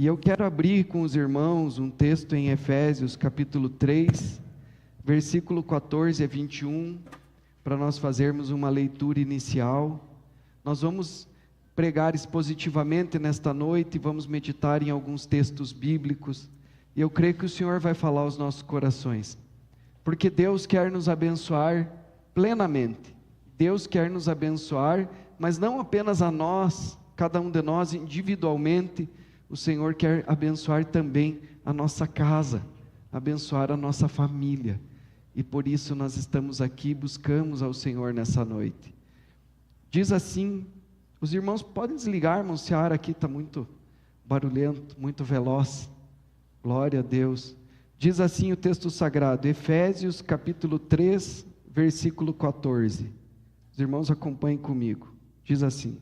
E eu quero abrir com os irmãos um texto em Efésios capítulo 3, versículo 14 a 21, para nós fazermos uma leitura inicial. Nós vamos pregar expositivamente nesta noite e vamos meditar em alguns textos bíblicos. E eu creio que o Senhor vai falar aos nossos corações, porque Deus quer nos abençoar plenamente. Deus quer nos abençoar, mas não apenas a nós, cada um de nós individualmente. O Senhor quer abençoar também a nossa casa, abençoar a nossa família. E por isso nós estamos aqui, buscamos ao Senhor nessa noite. Diz assim, os irmãos podem desligar, irmão Seara, aqui está muito barulhento, muito veloz. Glória a Deus. Diz assim o texto sagrado, Efésios capítulo 3, versículo 14. Os irmãos acompanhem comigo. Diz assim: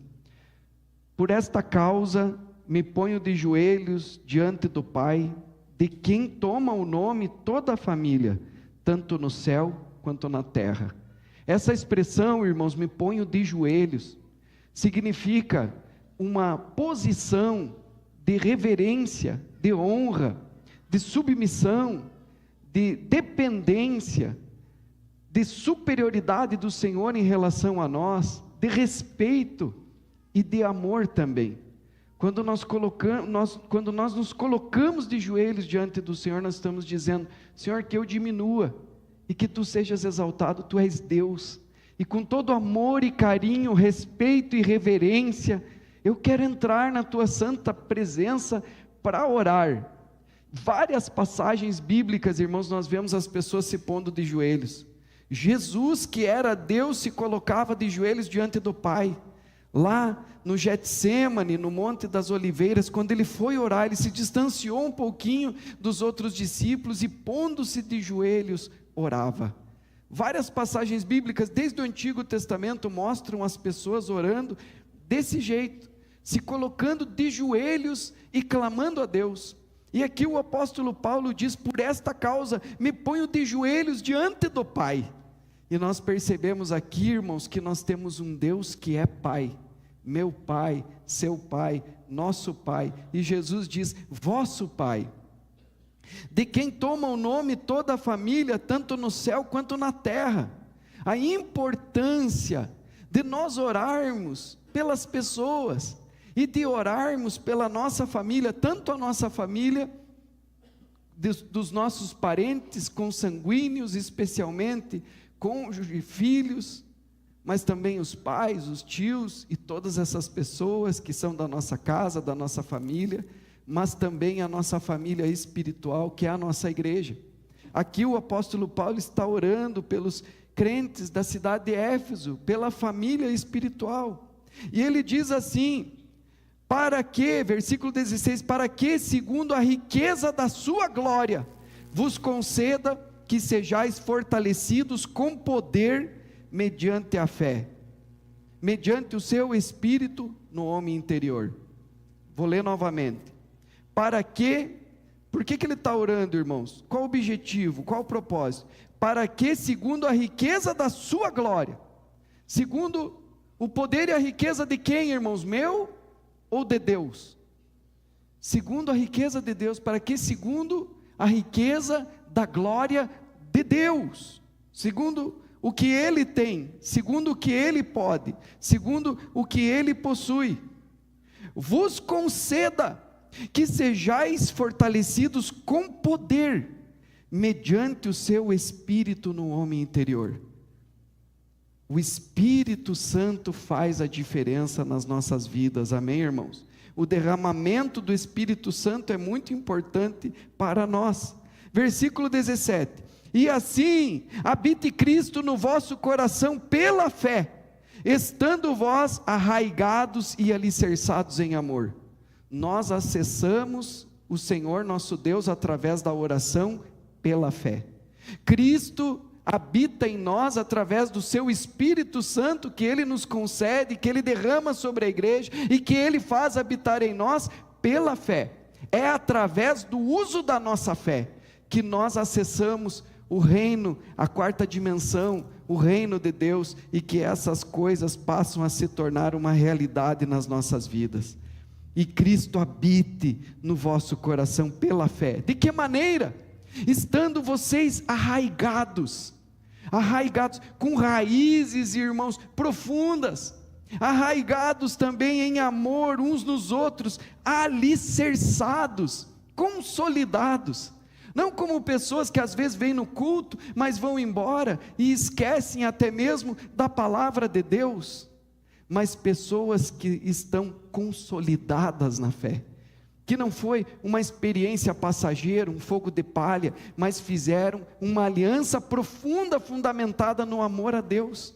por esta causa me ponho de joelhos diante do Pai, de quem toma o nome toda a família, tanto no céu quanto na terra. Essa expressão, irmãos, me ponho de joelhos, significa uma posição de reverência, de honra, de submissão, de dependência, de superioridade do Senhor em relação a nós, de respeito e de amor também. Quando nós nos colocamos de joelhos diante do Senhor, nós estamos dizendo: Senhor, que eu diminua e que Tu sejas exaltado, Tu és Deus, e com todo amor e carinho, respeito e reverência, eu quero entrar na Tua santa presença para orar. Várias passagens bíblicas, irmãos, nós vemos as pessoas se pondo de joelhos. Jesus, que era Deus, se colocava de joelhos diante do Pai. Lá no Getsêmani, no Monte das Oliveiras, quando ele foi orar, ele se distanciou um pouquinho dos outros discípulos e, pondo-se de joelhos, orava. Várias passagens bíblicas, desde o Antigo Testamento, mostram as pessoas orando desse jeito, se colocando de joelhos e clamando a Deus. E aqui o apóstolo Paulo diz: por esta causa me ponho de joelhos diante do Pai. E nós percebemos aqui, irmãos, que nós temos um Deus que é Pai, meu Pai, seu Pai, nosso Pai, e Jesus diz: vosso Pai, de quem toma o nome toda a família, tanto no céu quanto na terra. A importância de nós orarmos pelas pessoas, e de orarmos pela nossa família, tanto a nossa família, dos nossos parentes consanguíneos, especialmente cônjuge, filhos, mas também os pais, os tios e todas essas pessoas que são da nossa casa, da nossa família, mas também a nossa família espiritual, que é a nossa igreja. Aqui o apóstolo Paulo está orando pelos crentes da cidade de Éfeso, pela família espiritual, e ele diz assim: para que, versículo 16, para que, segundo a riqueza da sua glória, vos conceda que sejais fortalecidos com poder mediante a fé, mediante o seu Espírito no homem interior. Vou ler novamente. Para que, por que ele está orando, irmãos? Qual o objetivo, qual o propósito? Para que, segundo a riqueza da sua glória, segundo o poder e a riqueza de quem, irmãos? Meu ou de Deus? Segundo a riqueza de Deus. Para que, segundo a riqueza da glória de Deus, segundo o que Ele tem, segundo o que Ele pode, segundo o que Ele possui, vos conceda que sejais fortalecidos com poder, mediante o seu Espírito no homem interior. O Espírito Santo faz a diferença nas nossas vidas, amém, irmãos? O derramamento do Espírito Santo é muito importante para nós. Versículo 17: e assim habite Cristo no vosso coração pela fé, estando vós arraigados e alicerçados em amor. Nós acessamos o Senhor nosso Deus através da oração pela fé. Cristo habita em nós através do seu Espírito Santo, que Ele nos concede, que Ele derrama sobre a igreja, e que Ele faz habitar em nós pela fé. É através do uso da nossa fé, que nós acessamos o reino, a quarta dimensão, o reino de Deus, e que essas coisas passam a se tornar uma realidade nas nossas vidas. e Cristo habite no vosso coração pela fé. De que maneira? Estando vocês arraigados, com raízes, irmãos, profundas, arraigados também em amor uns nos outros, alicerçados, consolidados, não como pessoas que às vezes vêm no culto, mas vão embora e esquecem até mesmo da palavra de Deus, mas pessoas que estão consolidadas na fé, que não foi uma experiência passageira, um fogo de palha, mas fizeram uma aliança profunda, fundamentada no amor a Deus.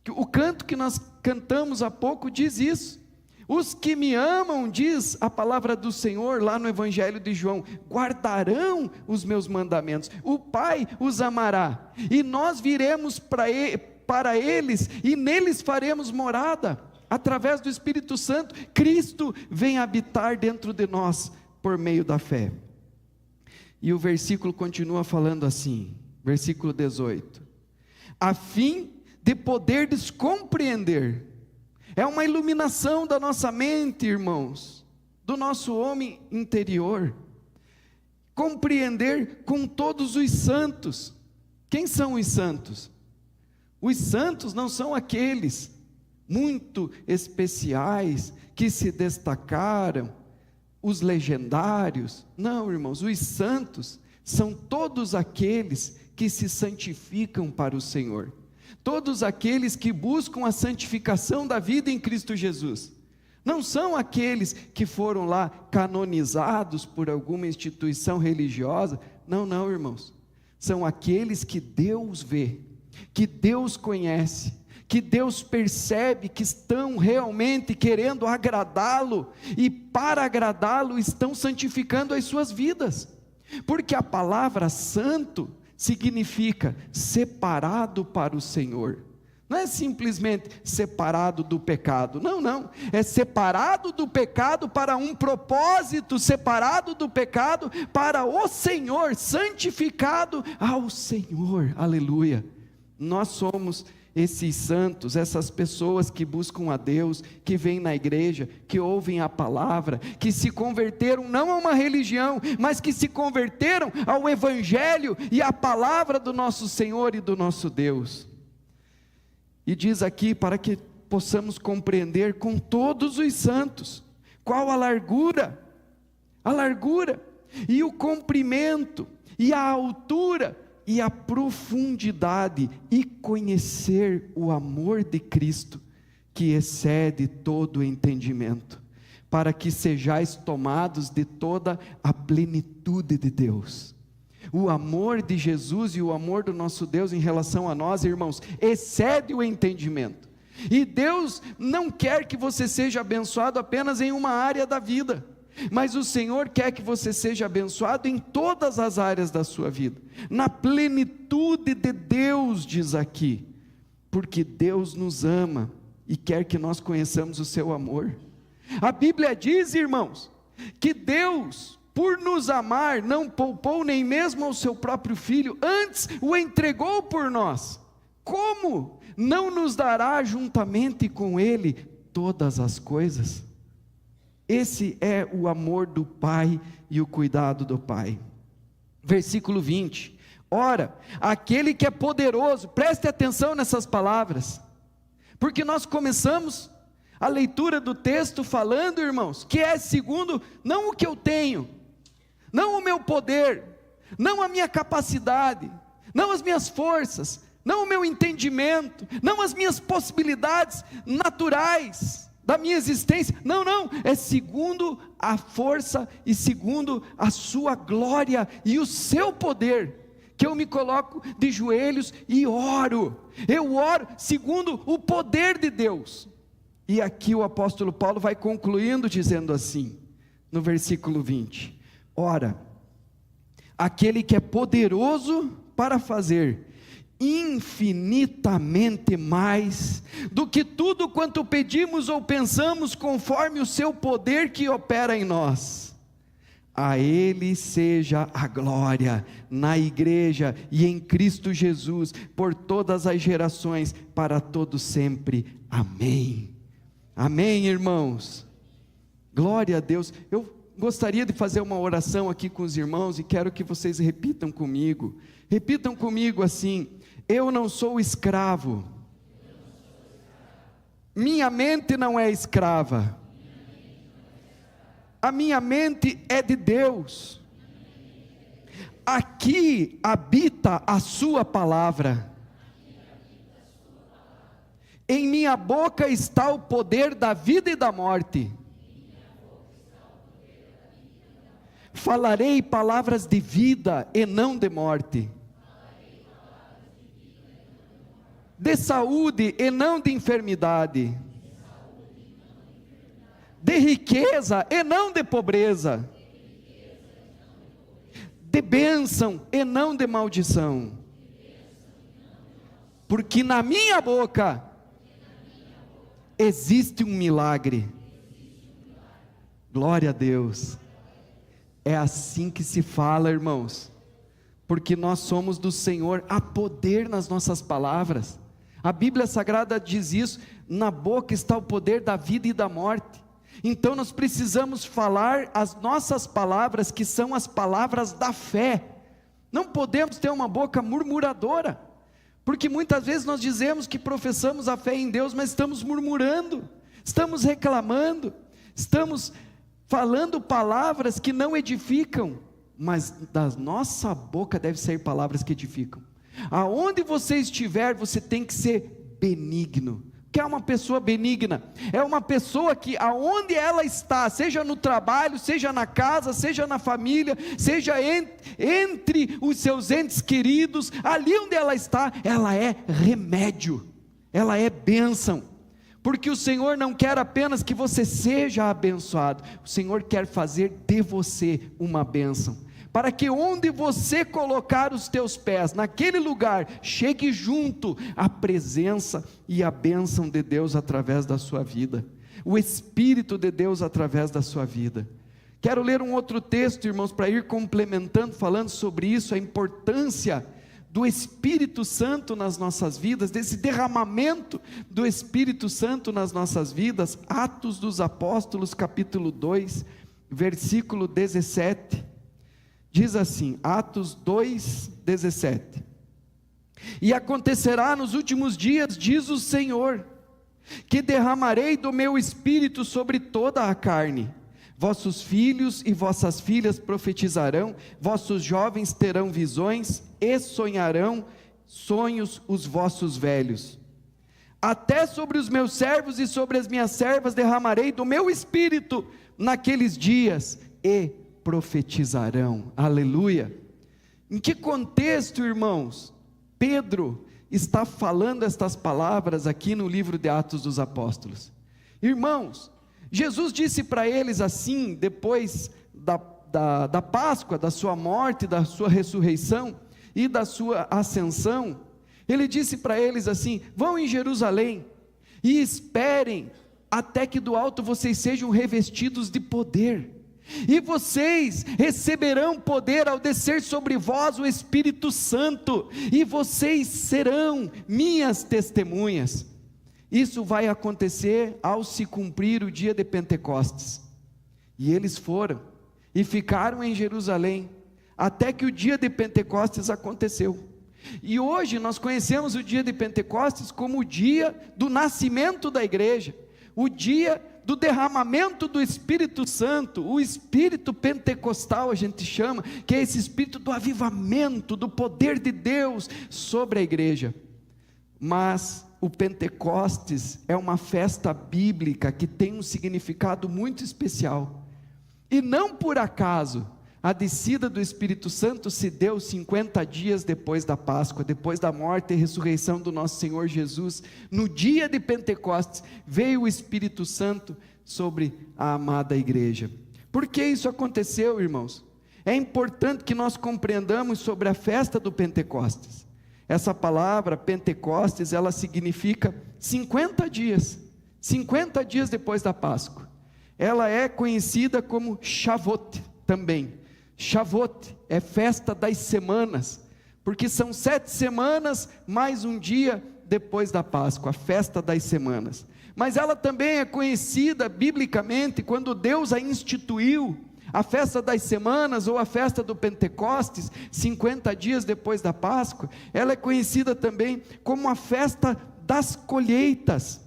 O canto que nós cantamos há pouco diz isso. Os que me amam, diz a palavra do Senhor lá no Evangelho de João, guardarão os meus mandamentos, o Pai os amará, e nós viremos para eles, e neles faremos morada, através do Espírito Santo. Cristo vem habitar dentro de nós, por meio da fé. E o versículo continua falando assim, versículo 18, a fim de poderdes compreender. É uma iluminação da nossa mente, irmãos, do nosso homem interior, compreender com todos os santos. Quem são os santos? Os santos não são aqueles muito especiais, que se destacaram, os legendários. Não, irmãos, os santos são todos aqueles que se santificam para o Senhor, todos aqueles que buscam a santificação da vida em Cristo Jesus. Não são aqueles que foram lá canonizados por alguma instituição religiosa. Não, não, irmãos, são aqueles que Deus vê, que Deus conhece, que Deus percebe que estão realmente querendo agradá-lo, e para agradá-lo estão santificando as suas vidas, porque a palavra santo significa separado para o Senhor. Não é simplesmente separado do pecado, não, não, é separado do pecado para um propósito, separado do pecado para o Senhor, santificado ao Senhor, aleluia. Nós somos esses santos, essas pessoas que buscam a Deus, que vêm na igreja, que ouvem a palavra, que se converteram não a uma religião, mas que se converteram ao Evangelho e à palavra do nosso Senhor e do nosso Deus. E diz aqui, para que possamos compreender com todos os santos, qual a largura e o comprimento e a altura e a profundidade, e conhecer o amor de Cristo, que excede todo o entendimento, para que sejais tomados de toda a plenitude de Deus. O amor de Jesus e o amor do nosso Deus em relação a nós, irmãos, excede o entendimento, e Deus não quer que você seja abençoado apenas em uma área da vida, mas o Senhor quer que você seja abençoado em todas as áreas da sua vida, na plenitude de Deus, diz aqui, porque Deus nos ama e quer que nós conheçamos o seu amor. A Bíblia diz, irmãos, que Deus, por nos amar, não poupou nem mesmo ao seu próprio Filho, antes o entregou por nós. Como não nos dará juntamente com Ele todas as coisas? Esse é o amor do Pai e o cuidado do Pai. Versículo 20, ora, aquele que é poderoso, preste atenção nessas palavras, porque nós começamos a leitura do texto falando, irmãos, que é segundo, não o que eu tenho, não o meu poder, não a minha capacidade, não as minhas forças, não o meu entendimento, não as minhas possibilidades naturais, da minha existência, não, não, é segundo a força e segundo a sua glória e o seu poder, que eu me coloco de joelhos e oro, eu oro segundo o poder de Deus. E aqui o apóstolo Paulo vai concluindo dizendo assim, no versículo 20, ora, aquele que é poderoso para fazer infinitamente mais do que tudo quanto pedimos ou pensamos, conforme o seu poder que opera em nós. A Ele seja a glória na igreja e em Cristo Jesus, por todas as gerações, para todo sempre. Amém. Amém, irmãos. Glória a Deus. Eu gostaria de fazer uma oração aqui com os irmãos e quero que vocês repitam comigo. Repitam comigo assim: eu não sou escravo. Minha mente não é escrava. A minha mente é de Deus. Aqui habita a sua palavra. Em minha boca está o poder da vida e da morte. Falarei palavras de vida e não de morte, de saúde e não de enfermidade, de riqueza e não de pobreza, de bênção e não de maldição, porque na minha boca existe um milagre. Glória a Deus. É assim que se fala, irmãos, porque nós somos do Senhor. Há poder nas nossas palavras. A Bíblia Sagrada diz isso: na boca está o poder da vida e da morte. Então nós precisamos falar as nossas palavras, que são as palavras da fé. Não podemos ter uma boca murmuradora, porque muitas vezes nós dizemos que professamos a fé em Deus, mas estamos murmurando, estamos reclamando, estamos falando palavras que não edificam. Mas da nossa boca deve sair palavras que edificam. Aonde você estiver, você tem que ser benigno. O que é uma pessoa benigna? É uma pessoa que aonde ela está, seja no trabalho, seja na casa, seja na família, seja entre os seus entes queridos, ali onde ela está, ela é remédio, ela é bênção. Porque o Senhor não quer apenas que você seja abençoado, o Senhor quer fazer de você uma bênção, para que onde você colocar os teus pés, naquele lugar, chegue junto a presença e a bênção de Deus através da sua vida, o Espírito de Deus através da sua vida. Quero ler um outro texto, irmãos, para ir complementando, falando sobre isso, a importância do Espírito Santo nas nossas vidas, desse derramamento do Espírito Santo nas nossas vidas. Atos dos Apóstolos, capítulo 2, versículo 17, diz assim, Atos 2, 17, e acontecerá nos últimos dias, diz o Senhor, que derramarei do meu Espírito sobre toda a carne, vossos filhos e vossas filhas profetizarão, vossos jovens terão visões, e sonharão sonhos os vossos velhos, até sobre os meus servos e sobre as minhas servas derramarei do meu Espírito naqueles dias, e profetizarão. Aleluia. Em que contexto, irmãos, Pedro está falando estas palavras aqui no livro de Atos dos Apóstolos? Irmãos, Jesus disse para eles assim, depois da Páscoa, da sua morte, da sua ressurreição e da sua ascensão, ele disse para eles assim: vão em Jerusalém e esperem até que do alto vocês sejam revestidos de poder, e vocês receberão poder ao descer sobre vós o Espírito Santo, e vocês serão minhas testemunhas. Isso vai acontecer ao se cumprir o dia de Pentecostes. E eles foram e ficaram em Jerusalém até que o dia de Pentecostes aconteceu. E hoje nós conhecemos o dia de Pentecostes como o dia do nascimento da igreja, o dia do derramamento do Espírito Santo, o Espírito Pentecostal a gente chama, que é esse Espírito do avivamento, do poder de Deus sobre a igreja. Mas o Pentecostes é uma festa bíblica que tem um significado muito especial, e não por acaso a descida do Espírito Santo se deu 50 dias depois da Páscoa, depois da morte e ressurreição do nosso Senhor Jesus. No dia de Pentecostes veio o Espírito Santo sobre a amada igreja. Por que isso aconteceu, irmãos? É importante que nós compreendamos sobre a festa do Pentecostes. Essa palavra Pentecostes, ela significa 50 dias depois da Páscoa. Ela é conhecida como Shavuot também. Shavuot é festa das semanas, porque são 7 semanas mais um dia depois da Páscoa, a festa das semanas. mas ela também é conhecida biblicamente quando Deus a instituiu, a festa das semanas ou a festa do Pentecostes, 50 dias depois da Páscoa. Ela é conhecida também como a festa das colheitas,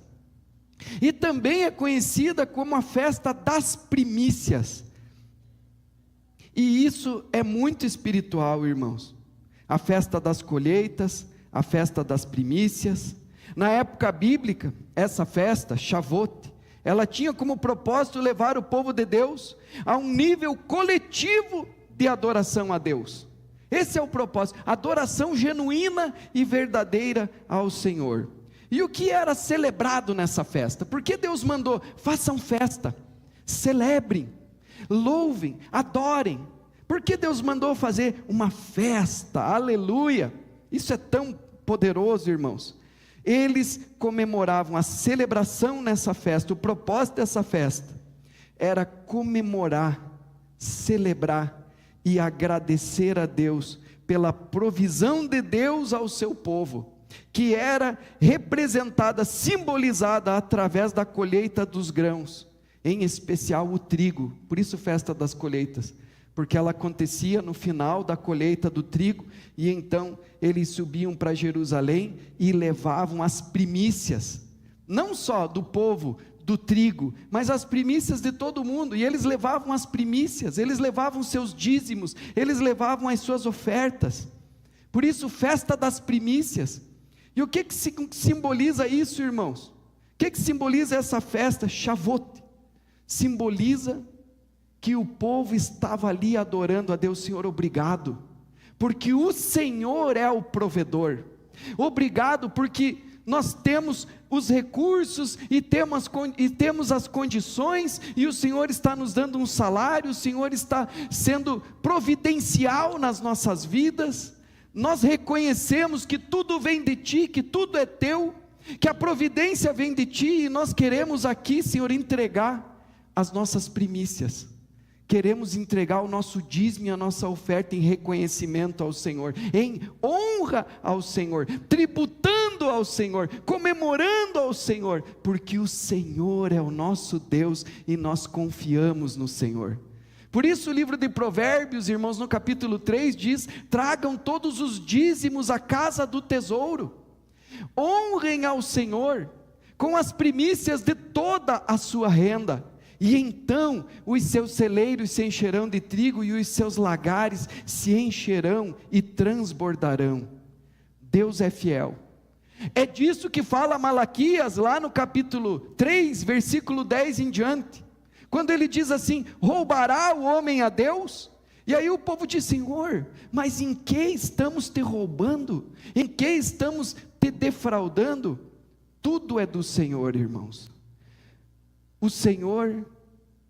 e também é conhecida como a festa das primícias. E isso é muito espiritual, irmãos. A festa das colheitas, a festa das primícias. Na época bíblica, essa festa, Shavuot, ela tinha como propósito levar o povo de Deus a um nível coletivo de adoração a Deus. Esse é o propósito, adoração genuína e verdadeira ao Senhor. E o que era celebrado nessa festa? Porque Deus mandou, façam festa, celebrem, louvem, adorem. Por que Deus mandou fazer uma festa? Aleluia! Isso é tão poderoso, irmãos. Eles comemoravam a celebração nessa festa. O propósito dessa festa era comemorar, celebrar e agradecer a Deus pela provisão de Deus ao seu povo, que era representada, simbolizada através da colheita dos grãos, em especial o trigo. Por isso festa das colheitas, porque ela acontecia no final da colheita do trigo, e então eles subiam para Jerusalém e levavam as primícias, não só do povo do trigo, mas as primícias de todo mundo. E eles levavam as primícias, eles levavam seus dízimos, eles levavam as suas ofertas. Por isso, festa das primícias. E o que simboliza isso, irmãos? O que simboliza essa festa? Shavuot simboliza que o povo estava ali adorando a Deus. Senhor, obrigado, porque o Senhor é o provedor. Obrigado porque nós temos os recursos e temos as condições, e o Senhor está nos dando um salário, o Senhor está sendo providencial nas nossas vidas. Nós reconhecemos que tudo vem de Ti, que tudo é Teu, que a providência vem de Ti, e nós queremos aqui, Senhor, entregar as nossas primícias. Queremos entregar o nosso dízimo e a nossa oferta em reconhecimento ao Senhor, em honra ao Senhor, tributando ao Senhor, comemorando ao Senhor, porque o Senhor é o nosso Deus e nós confiamos no Senhor. Por isso o livro de Provérbios, irmãos, no capítulo 3 diz: tragam todos os dízimos à casa do tesouro, honrem ao Senhor com as primícias de toda a sua renda, e então os seus celeiros se encherão de trigo, e os seus lagares se encherão e transbordarão. Deus é fiel. É disso que fala Malaquias lá no capítulo 3, versículo 10 em diante, quando ele diz assim: roubará o homem a Deus? E aí o povo diz: Senhor, mas em que estamos te roubando? Em que estamos te defraudando? Tudo é do Senhor, irmãos. O Senhor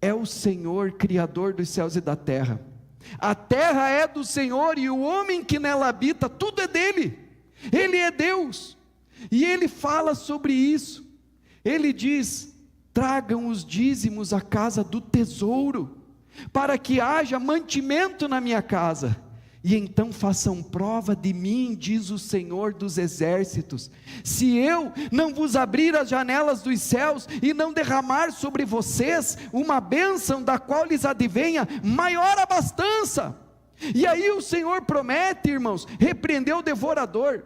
é o Senhor, Criador dos céus e da terra. A terra é do Senhor e o homem que nela habita, tudo é dele. Ele é Deus. E ele fala sobre isso. Ele diz: tragam os dízimos à casa do tesouro, para que haja mantimento na minha casa. E então façam prova de mim, diz o Senhor dos exércitos, se eu não vos abrir as janelas dos céus e não derramar sobre vocês uma bênção da qual lhes advenha maior abastança. E aí o Senhor promete, irmãos, repreender o devorador,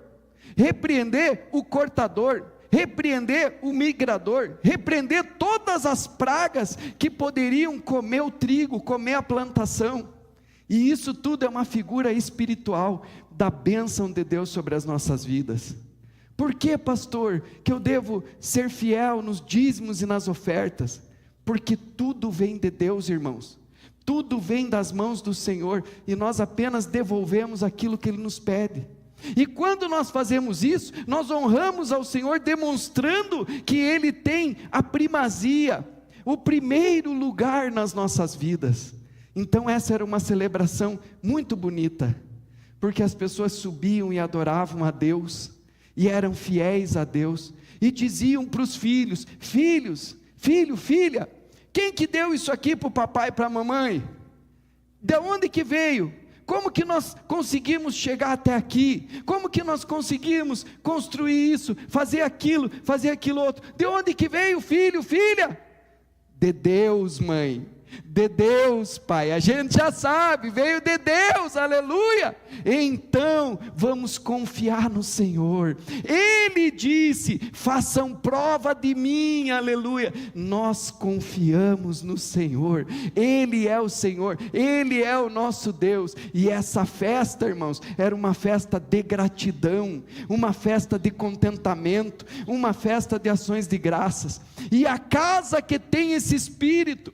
repreender o cortador, repreender o migrador, repreender todas as pragas que poderiam comer o trigo, comer a plantação. E isso tudo é uma figura espiritual da bênção de Deus sobre as nossas vidas. Por que, pastor, que eu devo ser fiel nos dízimos e nas ofertas? Porque tudo vem de Deus, irmãos. Tudo vem das mãos do Senhor, e nós apenas devolvemos aquilo que Ele nos pede. E quando nós fazemos isso, nós honramos ao Senhor, demonstrando que Ele tem a primazia, o primeiro lugar nas nossas vidas. Então essa era uma celebração muito bonita, porque as pessoas subiam e adoravam a Deus, e eram fiéis a Deus, e diziam para os filhos: filho, filha, quem que deu isso aqui para o papai e para a mamãe? De onde que veio? como que nós conseguimos chegar até aqui? Como que nós conseguimos construir isso, fazer aquilo outro? De onde que veio, filho, filha? De Deus, mãe. De Deus, pai, a gente já sabe, veio de Deus, aleluia. Então vamos confiar no Senhor. Ele disse: façam prova de mim, aleluia. Nós confiamos no Senhor, Ele é o Senhor, Ele é o nosso Deus. E essa festa, irmãos, era uma festa de gratidão, uma festa de contentamento, uma festa de ações de graças. E a casa que tem esse espírito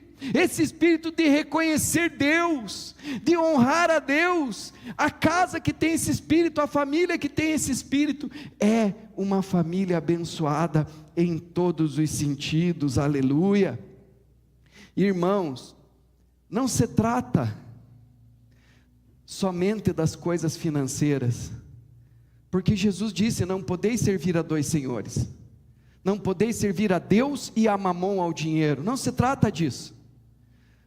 de reconhecer Deus, de honrar a Deus, a casa que tem esse espírito, a família que tem esse espírito, é uma família abençoada em todos os sentidos, aleluia. Irmãos, não se trata somente das coisas financeiras, porque Jesus disse: não podeis servir a dois senhores, não podeis servir a Deus e a mamon, ao dinheiro. Não se trata disso.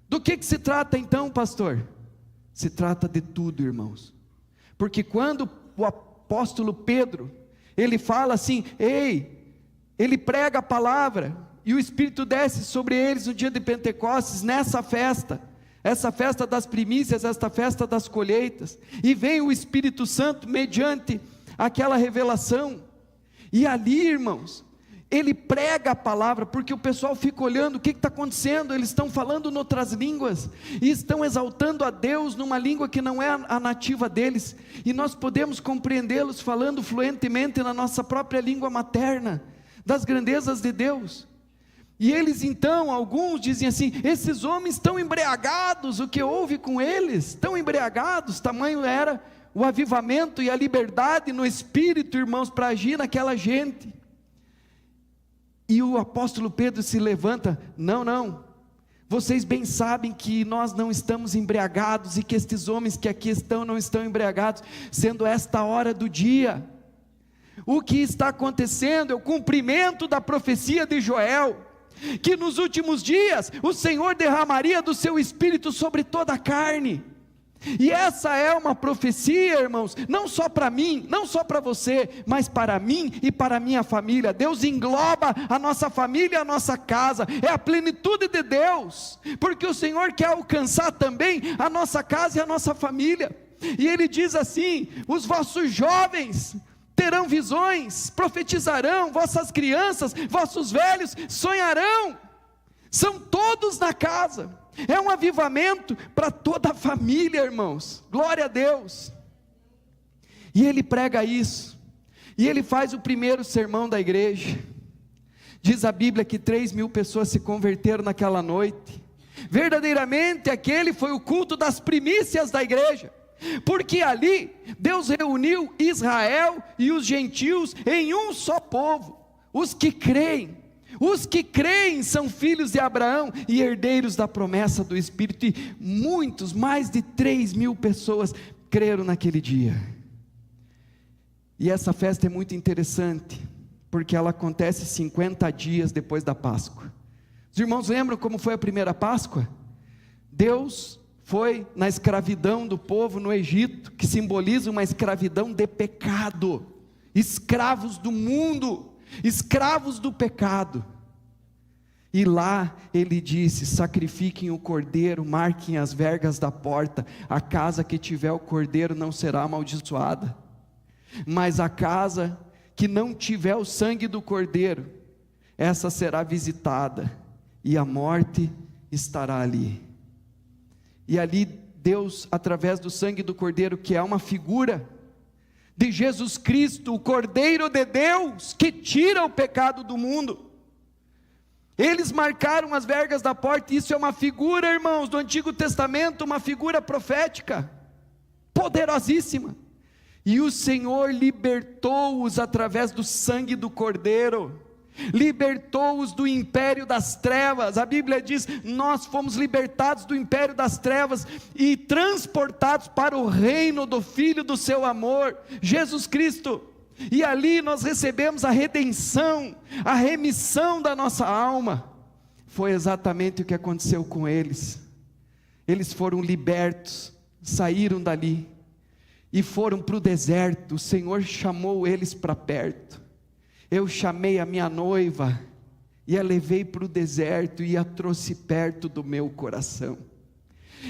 Do que se trata então, pastor? Se trata de tudo, irmãos. Porque quando o apóstolo Pedro, ele fala assim, ele prega a palavra, e o Espírito desce sobre eles no dia de Pentecostes, nessa festa, essa festa das primícias, esta festa das colheitas, e vem o Espírito Santo mediante aquela revelação, e ali, irmãos, ele prega a palavra, porque o pessoal fica olhando, o que está acontecendo? Eles estão falando em outras línguas, e estão exaltando a Deus numa língua que não é a nativa deles, e nós podemos compreendê-los falando fluentemente na nossa própria língua materna, das grandezas de Deus. E eles então, alguns dizem assim: esses homens estão embriagados, o que houve com eles? Estão embriagados, tamanho era o avivamento e a liberdade no Espírito, irmãos, para agir naquela gente. E o apóstolo Pedro se levanta: não, vocês bem sabem que nós não estamos embriagados, e que estes homens que aqui estão não estão embriagados, sendo esta hora do dia. O que está acontecendo é o cumprimento da profecia de Joel, que nos últimos dias o Senhor derramaria do seu Espírito sobre toda a carne. E essa é uma profecia, irmãos, não só para mim, não só para você, mas para mim e para a minha família. Deus engloba a nossa família e a nossa casa, é a plenitude de Deus, porque o Senhor quer alcançar também a nossa casa e a nossa família. E Ele diz assim: os vossos jovens terão visões, profetizarão, vossas crianças, vossos velhos sonharão. São todos na casa. É um avivamento para toda a família, irmãos, glória a Deus. E ele prega isso, e ele faz o primeiro sermão da igreja. Diz a Bíblia que 3.000 pessoas se converteram naquela noite. Verdadeiramente aquele foi o culto das primícias da igreja, porque ali Deus reuniu Israel e os gentios em um só povo, os que creem. Os que creem são filhos de Abraão e herdeiros da promessa do Espírito. E muitos, mais de 3.000 pessoas creram naquele dia. E essa festa é muito interessante, porque ela acontece 50 dias depois da Páscoa. Os irmãos lembram como foi a primeira Páscoa? Deus foi na escravidão do povo no Egito, que simboliza uma escravidão de pecado, escravos do mundo, escravos do pecado. E lá ele disse: sacrifiquem o cordeiro, marquem as vergas da porta, a casa que tiver o cordeiro não será amaldiçoada, mas a casa que não tiver o sangue do cordeiro, essa será visitada, e a morte estará ali. E ali Deus, através do sangue do cordeiro, que é uma figura de Jesus Cristo, o Cordeiro de Deus, que tira o pecado do mundo, eles marcaram as vergas da porta. Isso é uma figura, irmãos, do Antigo Testamento, uma figura profética, poderosíssima, e o Senhor libertou-os através do sangue do Cordeiro, libertou-os do império das trevas. A Bíblia diz: nós fomos libertados do império das trevas e transportados para o reino do Filho do seu amor, Jesus Cristo. E ali nós recebemos a redenção, a remissão da nossa alma. Foi exatamente o que aconteceu com eles. Eles foram libertos saíram dali e foram para o deserto. O Senhor chamou eles para perto. Eu chamei a minha noiva e a levei para o deserto e a trouxe perto do meu coração.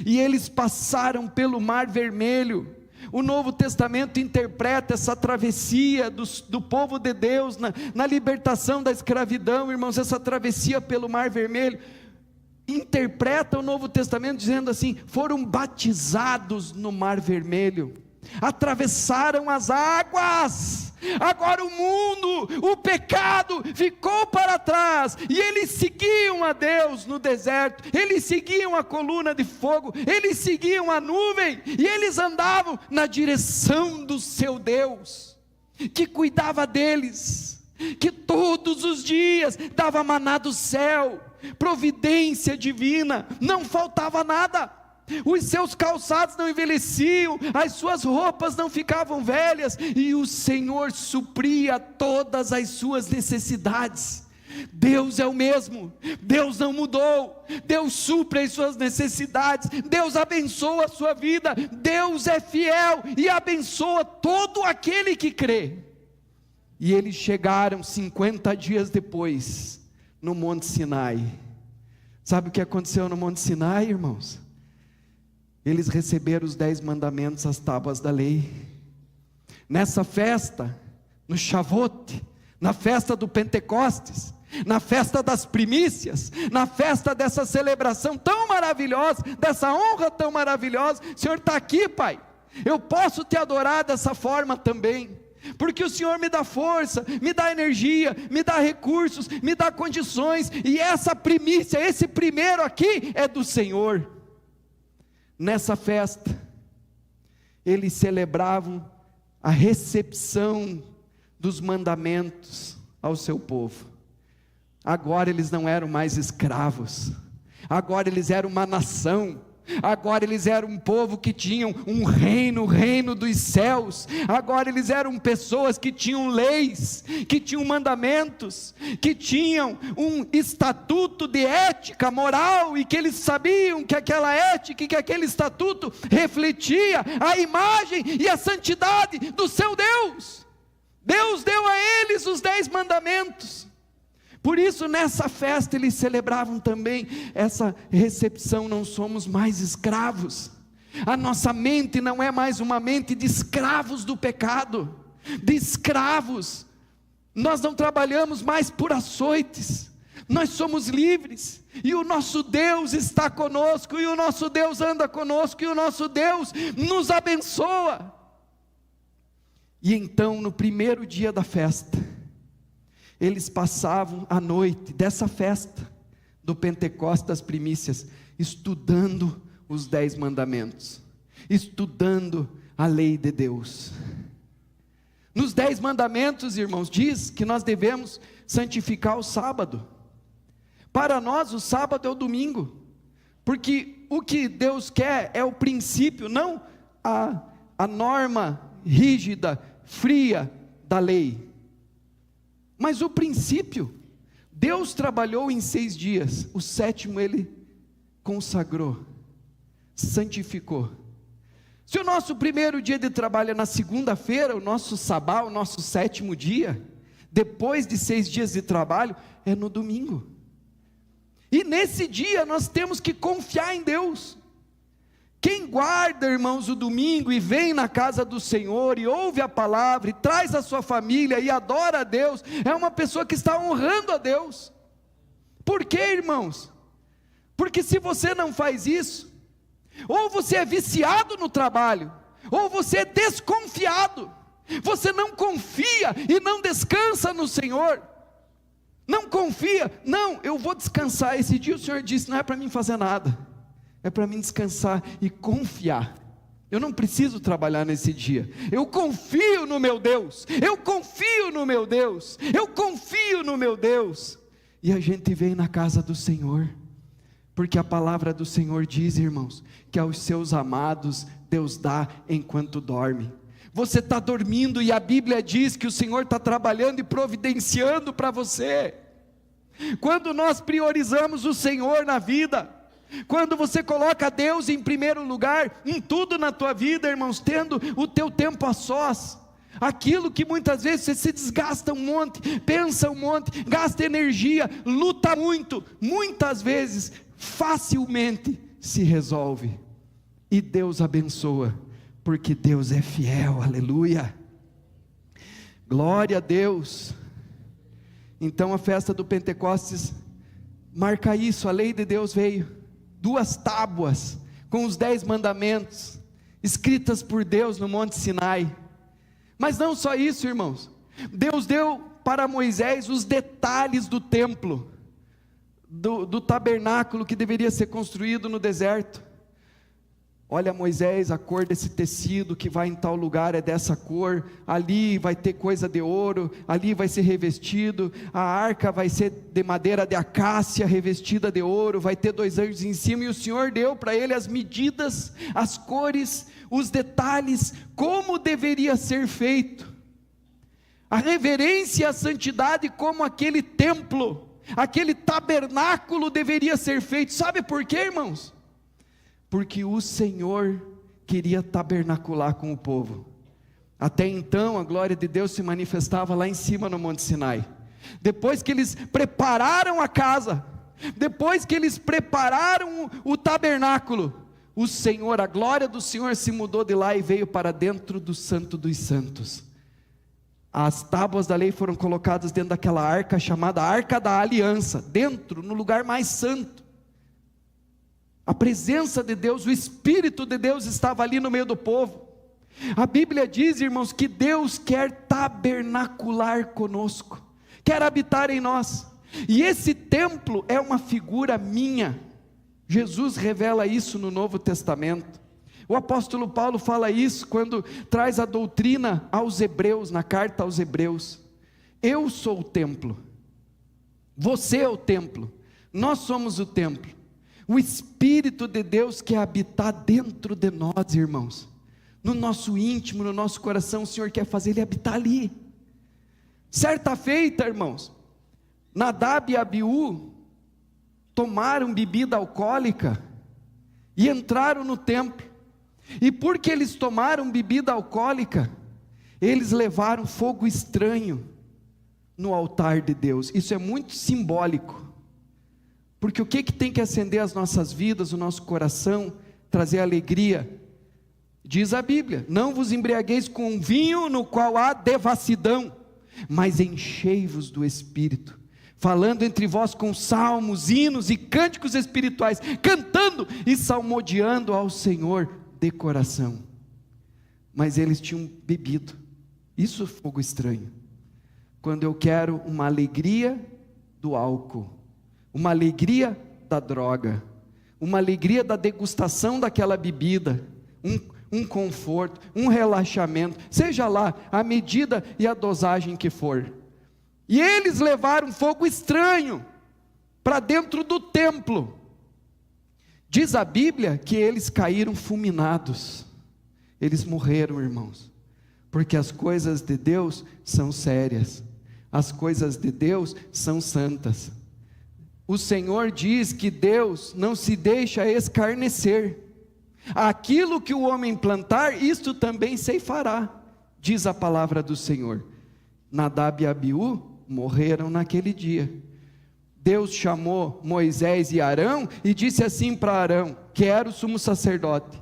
E eles passaram pelo Mar Vermelho. O Novo Testamento interpreta essa travessia do povo de Deus na libertação da escravidão, irmãos, essa travessia pelo Mar Vermelho. Interpreta o Novo Testamento dizendo assim: foram batizados no Mar Vermelho, atravessaram as águas. Agora o mundo, o pecado ficou para trás, e eles seguiam a Deus no deserto, eles seguiam a coluna de fogo, eles seguiam a nuvem, e eles andavam na direção do seu Deus, que cuidava deles, que todos os dias dava maná do céu, providência divina, não faltava nada. Os seus calçados não envelheciam, as suas roupas não ficavam velhas, e o Senhor supria todas as suas necessidades. Deus é o mesmo, Deus não mudou, Deus supre as suas necessidades, Deus abençoa a sua vida, Deus é fiel e abençoa todo aquele que crê. E eles chegaram 50 dias depois no Monte Sinai. Sabe o que aconteceu no Monte Sinai, irmãos? Eles receberam os 10 mandamentos, as tábuas da lei. Nessa festa, no Shavuot, na festa do Pentecostes, na festa das primícias, na festa dessa celebração tão maravilhosa, dessa honra tão maravilhosa, o Senhor está aqui, Pai. Eu posso te adorar dessa forma também, porque o Senhor me dá força, me dá energia, me dá recursos, me dá condições, e essa primícia, esse primeiro aqui é do Senhor. Nessa festa, eles celebravam a recepção dos mandamentos ao seu povo. Agora eles não eram mais escravos, agora eles eram uma nação, agora eles eram um povo que tinham um reino, o reino dos céus. Agora eles eram pessoas que tinham leis, que tinham mandamentos, que tinham um estatuto de ética moral, e que eles sabiam que aquela ética e que aquele estatuto refletia a imagem e a santidade do seu Deus. Deus deu a eles os 10 mandamentos. Por isso, nessa festa, eles celebravam também essa recepção. Não somos mais escravos, a nossa mente não é mais uma mente de escravos do pecado, de escravos. Nós não trabalhamos mais por açoites, nós somos livres, e o nosso Deus está conosco, e o nosso Deus anda conosco, e o nosso Deus nos abençoa. E então, no primeiro dia da festa, eles passavam a noite dessa festa do Pentecostes das primícias, estudando os 10 mandamentos, estudando a lei de Deus. Nos 10 mandamentos, irmãos, diz que nós devemos santificar o sábado. Para nós o sábado é o domingo, porque o que Deus quer é o princípio, não a norma rígida, fria da lei, mas o princípio. Deus trabalhou em 6 dias, o 7º Ele consagrou, santificou. Se o nosso primeiro dia de trabalho é na segunda-feira, o nosso sabá, o nosso 7º dia, depois de 6 dias de trabalho, é no domingo. E nesse dia nós temos que confiar em Deus. Quem guarda, irmãos, o domingo e vem na casa do Senhor e ouve a palavra e traz a sua família e adora a Deus, é uma pessoa que está honrando a Deus. Por quê, irmãos? Porque se você não faz isso, ou você é viciado no trabalho, ou você é desconfiado, você não confia e não descansa no Senhor. Não confia, não, eu vou descansar. Esse dia o Senhor disse, não é para mim fazer nada, é para mim descansar e confiar. Eu não preciso trabalhar nesse dia, eu confio no meu Deus, eu confio no meu Deus, eu confio no meu Deus. E a gente vem na casa do Senhor, porque a palavra do Senhor diz, irmãos, que aos seus amados Deus dá enquanto dorme. Você está dormindo e a Bíblia diz que o Senhor está trabalhando e providenciando para você. Quando nós priorizamos o Senhor na vida, Quando você coloca Deus em primeiro lugar, em tudo na tua vida, irmãos, tendo o teu tempo a sós, aquilo que muitas vezes você se desgasta um monte, pensa um monte, gasta energia, luta muito, muitas vezes, facilmente se resolve, e Deus abençoa, porque Deus é fiel, aleluia, glória a Deus. Então a festa do Pentecostes marca isso, a lei de Deus veio, 2 tábuas, com os 10 mandamentos, escritas por Deus no Monte Sinai. Mas não só isso, irmãos, Deus deu para Moisés os detalhes do templo, do tabernáculo que deveria ser construído no deserto. Olha, Moisés, a cor desse tecido que vai em tal lugar é dessa cor, ali vai ter coisa de ouro, ali vai ser revestido, a arca vai ser de madeira de acácia, revestida de ouro, vai ter 2 anjos em cima, e o Senhor deu para ele as medidas, as cores, os detalhes, como deveria ser feito, a reverência e a santidade como aquele templo, aquele tabernáculo deveria ser feito. Sabe por quê, irmãos? Porque o Senhor queria tabernacular com o povo. Até então a glória de Deus se manifestava lá em cima no Monte Sinai. Depois que eles prepararam a casa, depois que eles prepararam o tabernáculo, o Senhor, a glória do Senhor se mudou de lá e veio para dentro do Santo dos Santos. As tábuas da lei foram colocadas dentro daquela arca chamada Arca da Aliança, dentro, no lugar mais santo. A presença de Deus, o Espírito de Deus estava ali no meio do povo. A Bíblia diz, irmãos, que Deus quer tabernacular conosco, quer habitar em nós, e esse templo é uma figura minha. Jesus revela isso no Novo Testamento. O apóstolo Paulo fala isso quando traz a doutrina aos Hebreus, na carta aos Hebreus. Eu sou o templo, você é o templo, nós somos o templo. O Espírito de Deus quer habitar dentro de nós, irmãos, no nosso íntimo, no nosso coração. O Senhor quer fazer Ele habitar ali. Certa feita, irmãos, Nadab e Abiú tomaram bebida alcoólica e entraram no templo, e porque eles tomaram bebida alcoólica, eles levaram fogo estranho no altar de Deus. Isso é muito simbólico, porque o que tem que acender as nossas vidas, o nosso coração, trazer alegria? Diz a Bíblia: não vos embriagueis com vinho no qual há devassidão, mas enchei-vos do Espírito, falando entre vós com salmos, hinos e cânticos espirituais, cantando e salmodiando ao Senhor de coração. Mas eles tinham bebido. Isso é fogo estranho. Quando eu quero uma alegria do álcool, uma alegria da droga, uma alegria da degustação daquela bebida, um conforto, um relaxamento, seja lá a medida e a dosagem que for. E eles levaram fogo estranho para dentro do templo. Diz a Bíblia que eles caíram fulminados, eles morreram, irmãos, porque as coisas de Deus são sérias, as coisas de Deus são santas. O Senhor diz que Deus não se deixa escarnecer. Aquilo que o homem plantar, isto também ceifará, diz a palavra do Senhor. Nadab e Abiú morreram naquele dia. Deus chamou Moisés e Arão e disse assim para Arão, que era o sumo sacerdote: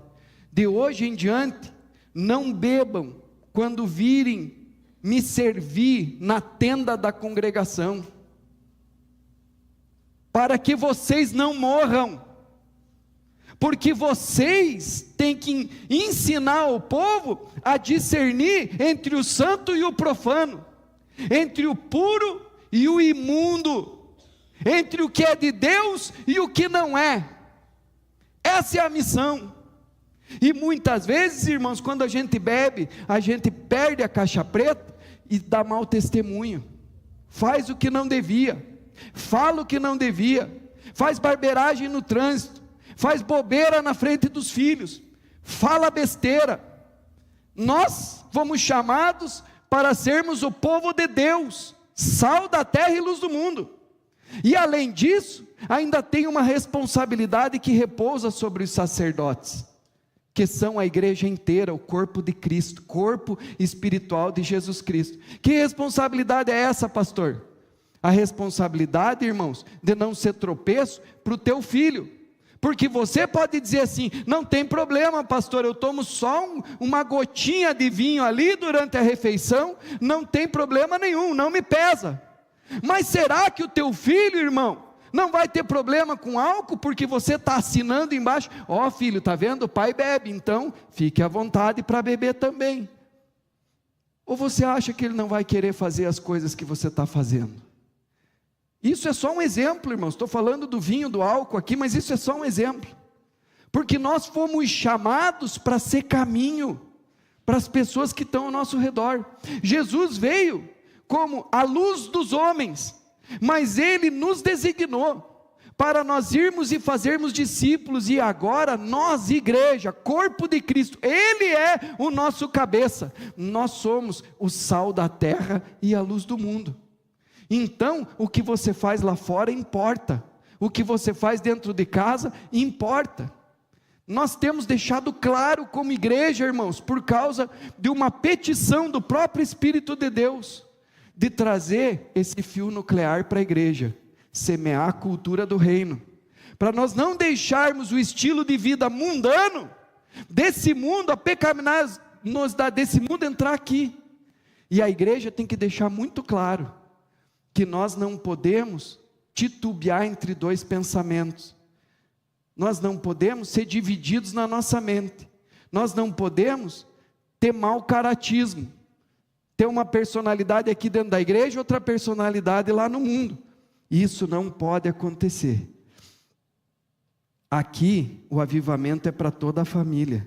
de hoje em diante, não bebam quando virem me servir na tenda da congregação, para que vocês não morram, porque vocês têm que ensinar o povo a discernir entre o santo e o profano, entre o puro e o imundo, entre o que é de Deus e o que não é. Essa é a missão. E muitas vezes, irmãos, quando a gente bebe, a gente perde a caixa preta e dá mau testemunho, faz o que não devia, fala o que não devia, faz barbeiragem no trânsito, faz bobeira na frente dos filhos, fala besteira. Nós fomos chamados para sermos o povo de Deus, sal da terra e luz do mundo. E além disso, ainda tem uma responsabilidade que repousa sobre os sacerdotes, que são a igreja inteira, o corpo de Cristo, corpo espiritual de Jesus Cristo. Que responsabilidade é essa, pastor? A responsabilidade, irmãos, de não ser tropeço para o teu filho. Porque você pode dizer assim: não tem problema, pastor, eu tomo só uma gotinha de vinho ali durante a refeição, não tem problema nenhum, não me pesa. Mas será que o teu filho, irmão, não vai ter problema com álcool, porque você está assinando embaixo: ó filho, está vendo, o pai bebe, então fique à vontade para beber também. Ou você acha que ele não vai querer fazer as coisas que você está fazendo? Isso é só um exemplo, irmãos. Estou falando do vinho, do álcool aqui, mas isso é só um exemplo, porque nós fomos chamados para ser caminho para as pessoas que estão ao nosso redor. Jesus veio como a luz dos homens, mas Ele nos designou para nós irmos e fazermos discípulos, e agora nós, igreja, corpo de Cristo, Ele é o nosso cabeça, nós somos o sal da terra e a luz do mundo. Então, o que você faz lá fora importa, o que você faz dentro de casa importa. Nós temos deixado claro como igreja, irmãos, por causa de uma petição do próprio Espírito de Deus, de trazer esse fio nuclear para a igreja, semear a cultura do reino, para nós não deixarmos o estilo de vida mundano, desse mundo, a pecaminosidade desse mundo entrar aqui. E a igreja tem que deixar muito claro, que nós não podemos titubear entre dois pensamentos, nós não podemos ser divididos na nossa mente, nós não podemos ter mau caratismo, ter uma personalidade aqui dentro da igreja, outra personalidade lá no mundo. Isso não pode acontecer. Aqui o avivamento é para toda a família.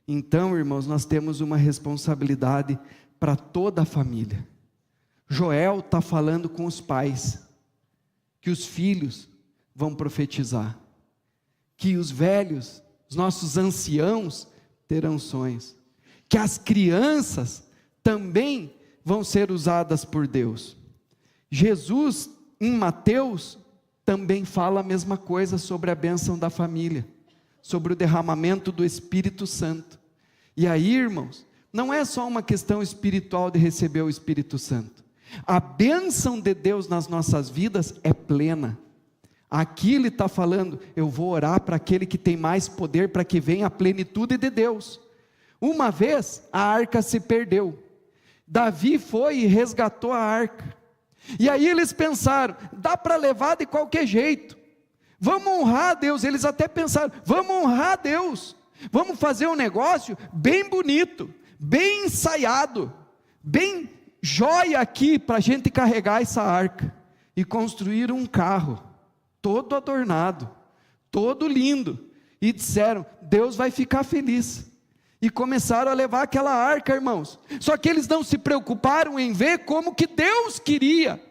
Então, irmãos, nós temos uma responsabilidade para toda a família. Joel está falando com os pais, que os filhos vão profetizar, que os velhos, os nossos anciãos, terão sonhos, que as crianças também vão ser usadas por Deus. Jesus, em Mateus, também fala a mesma coisa sobre a bênção da família, sobre o derramamento do Espírito Santo. E aí, irmãos, não é só uma questão espiritual de receber o Espírito Santo. A bênção de Deus nas nossas vidas é plena. Aqui ele está falando: eu vou orar para aquele que tem mais poder, para que venha a plenitude de Deus. Uma vez a arca se perdeu, Davi foi e resgatou a arca, e aí eles pensaram: dá para levar de qualquer jeito, vamos honrar a Deus. Eles até pensaram: vamos honrar a Deus, vamos fazer um negócio bem bonito, bem ensaiado, bem joia aqui para a gente carregar essa arca, e construir um carro, todo adornado, todo lindo, e disseram: Deus vai ficar feliz, e começaram a levar aquela arca, irmãos. Só que eles não se preocuparam em ver como que Deus queria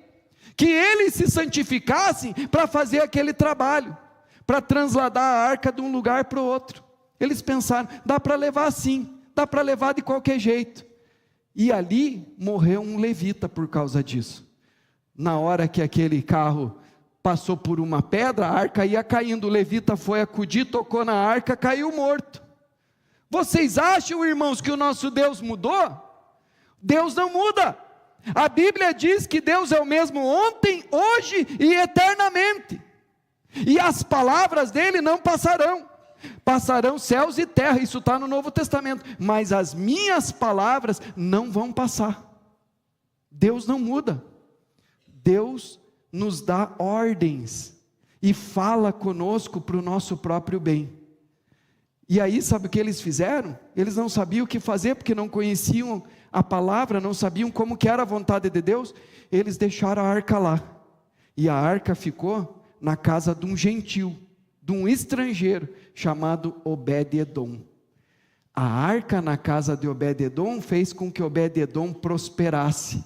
que eles se santificassem para fazer aquele trabalho, para transladar a arca de um lugar para o outro. Eles pensaram: dá para levar assim, dá para levar de qualquer jeito. E ali morreu um levita por causa disso. Na hora que aquele carro passou por uma pedra, a arca ia caindo, o levita foi acudir, tocou na arca, caiu morto. Vocês acham, irmãos, que o nosso Deus mudou? Deus não muda. A Bíblia diz que Deus é o mesmo ontem, hoje e eternamente, e as palavras dele não passarão. Passarão céus e terra, isso está no Novo Testamento, mas as minhas palavras não vão passar. Deus não muda. Deus nos dá ordens e fala conosco para o nosso próprio bem. E aí, sabe o que eles fizeram? Eles não sabiam o que fazer, porque não conheciam a palavra, não sabiam como que era a vontade de Deus. Eles deixaram a arca lá, e a arca ficou na casa de um gentil, de um estrangeiro, chamado Obed-edom. A arca na casa de Obed-edom fez com que Obed-edom prosperasse.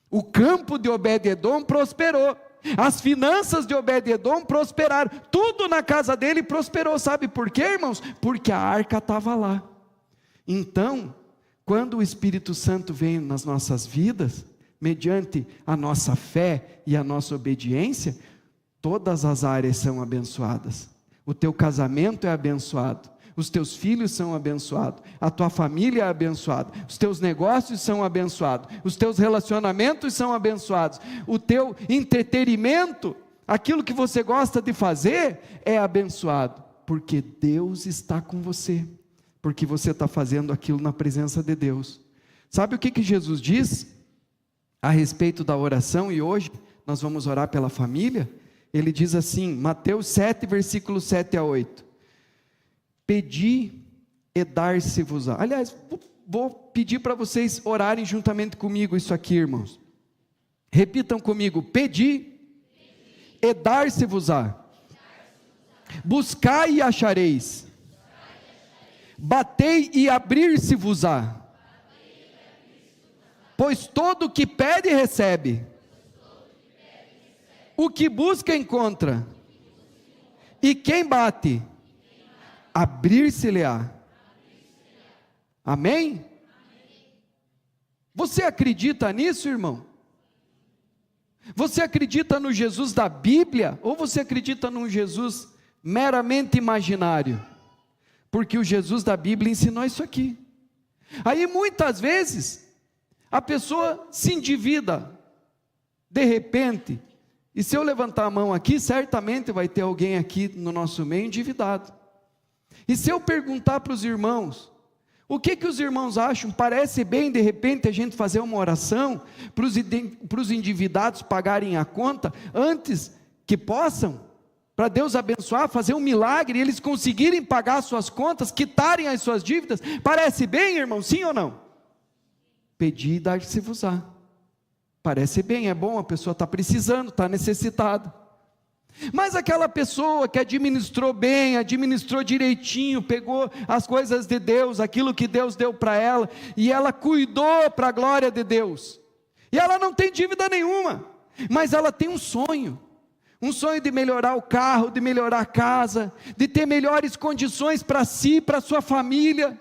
O campo de Obed-edom prosperou, as finanças de Obed-edom prosperaram, tudo na casa dele prosperou. Sabe por quê, irmãos? Porque a arca estava lá. Então, quando o Espírito Santo vem nas nossas vidas, mediante a nossa fé e a nossa obediência, todas as áreas são abençoadas. O teu casamento é abençoado, os teus filhos são abençoados, a tua família é abençoada, os teus negócios são abençoados, os teus relacionamentos são abençoados, o teu entretenimento, aquilo que você gosta de fazer, é abençoado, porque Deus está com você, porque você está fazendo aquilo na presença de Deus. Sabe o que Jesus diz a respeito da oração? E hoje nós vamos orar pela família. Ele diz assim, Mateus 7, versículos 7 a 8, pedi e dar-se-vos-á. Aliás, vou pedir para vocês orarem juntamente comigo isso aqui, irmãos. Repitam comigo, pedi e dar-se-vos-á. Buscai e achareis. Batei e abrir-se-vos-á. Pois todo o que pede recebe. O que busca encontra. E quem bate, abrir-se-lhe-á. Amém? Você acredita nisso, irmão? Você acredita no Jesus da Bíblia? Ou você acredita num Jesus meramente imaginário? Porque o Jesus da Bíblia ensinou isso aqui. Aí muitas vezes a pessoa se endivida de repente. E se eu levantar a mão aqui, certamente vai ter alguém aqui no nosso meio endividado. E se eu perguntar para os irmãos, o que os irmãos acham? Parece bem de repente a gente fazer uma oração para os endividados pagarem a conta antes que possam, para Deus abençoar, fazer um milagre e eles conseguirem pagar suas contas, quitarem as suas dívidas? Parece bem, irmão, sim ou não? Pedi e dar-se-vos-á. Parece bem, é bom, a pessoa está precisando, está necessitada. Mas aquela pessoa que administrou bem, administrou direitinho, pegou as coisas de Deus, aquilo que Deus deu para ela, e ela cuidou para a glória de Deus, e ela não tem dívida nenhuma, mas ela tem um sonho de melhorar o carro, de melhorar a casa, de ter melhores condições para si, para a sua família.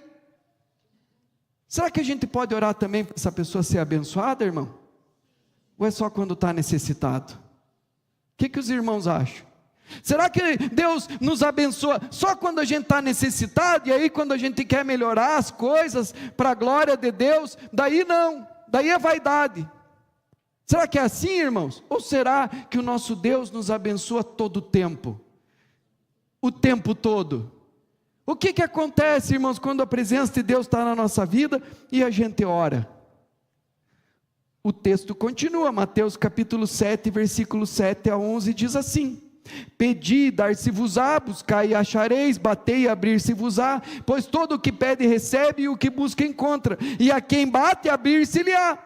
Será que a gente pode orar também para essa pessoa ser abençoada, irmão? Ou é só quando está necessitado? O que os irmãos acham? Será que Deus nos abençoa só quando a gente está necessitado? E aí quando a gente quer melhorar as coisas para a glória de Deus, daí não, daí é vaidade. Será que é assim, irmãos? Ou será que o nosso Deus nos abençoa todo o tempo? O tempo todo? O que acontece, irmãos, quando a presença de Deus está na nossa vida e a gente ora? O texto continua, Mateus capítulo 7, versículos 7 a 11, diz assim, pedi, dar-se-vos-á, buscai e achareis, batei e abrir-se-vos-á, pois todo o que pede recebe, e o que busca encontra, e a quem bate abrir-se-lhe-á.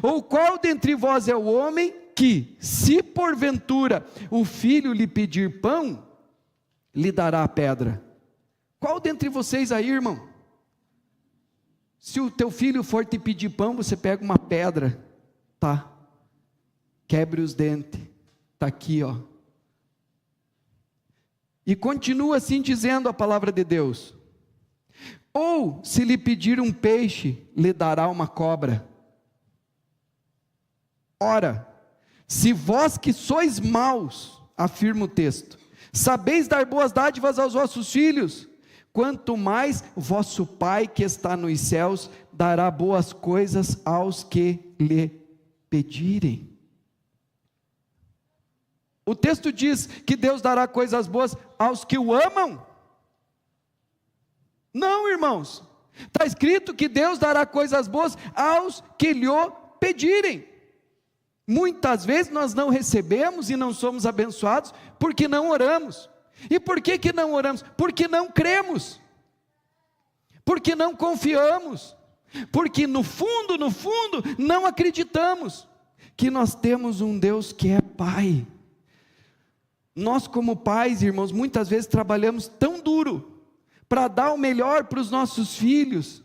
Ou qual dentre vós é o homem que, se porventura o filho lhe pedir pão, lhe dará a pedra? Qual dentre vocês aí, irmão? Se o teu filho for te pedir pão, você pega uma pedra, tá, quebre os dentes, tá aqui, ó. E continua assim dizendo a palavra de Deus. Ou se lhe pedir um peixe, lhe dará uma cobra. Ora, se vós que sois maus, afirma o texto, sabeis dar boas dádivas aos vossos filhos, quanto mais vosso Pai que está nos céus dará boas coisas aos que lhe pedirem. O texto diz que Deus dará coisas boas aos que o amam? Não, irmãos, está escrito que Deus dará coisas boas aos que lhe pedirem. Muitas vezes nós não recebemos e não somos abençoados porque não oramos. E por que não oramos? Porque não cremos, porque não confiamos, porque no fundo, não acreditamos que nós temos um Deus que é Pai. Nós como pais, irmãos, muitas vezes trabalhamos tão duro para dar o melhor para os nossos filhos,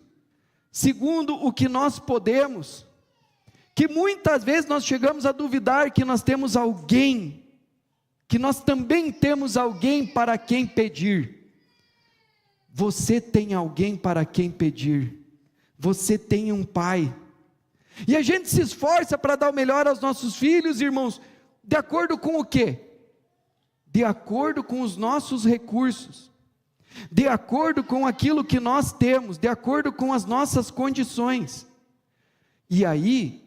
segundo o que nós podemos, que muitas vezes nós chegamos a duvidar que nós temos alguém, que nós também temos alguém para quem pedir. Você tem alguém para quem pedir, você tem um pai. E a gente se esforça para dar o melhor aos nossos filhos, irmãos, de acordo com o quê? De acordo com os nossos recursos, de acordo com aquilo que nós temos, de acordo com as nossas condições. E aí,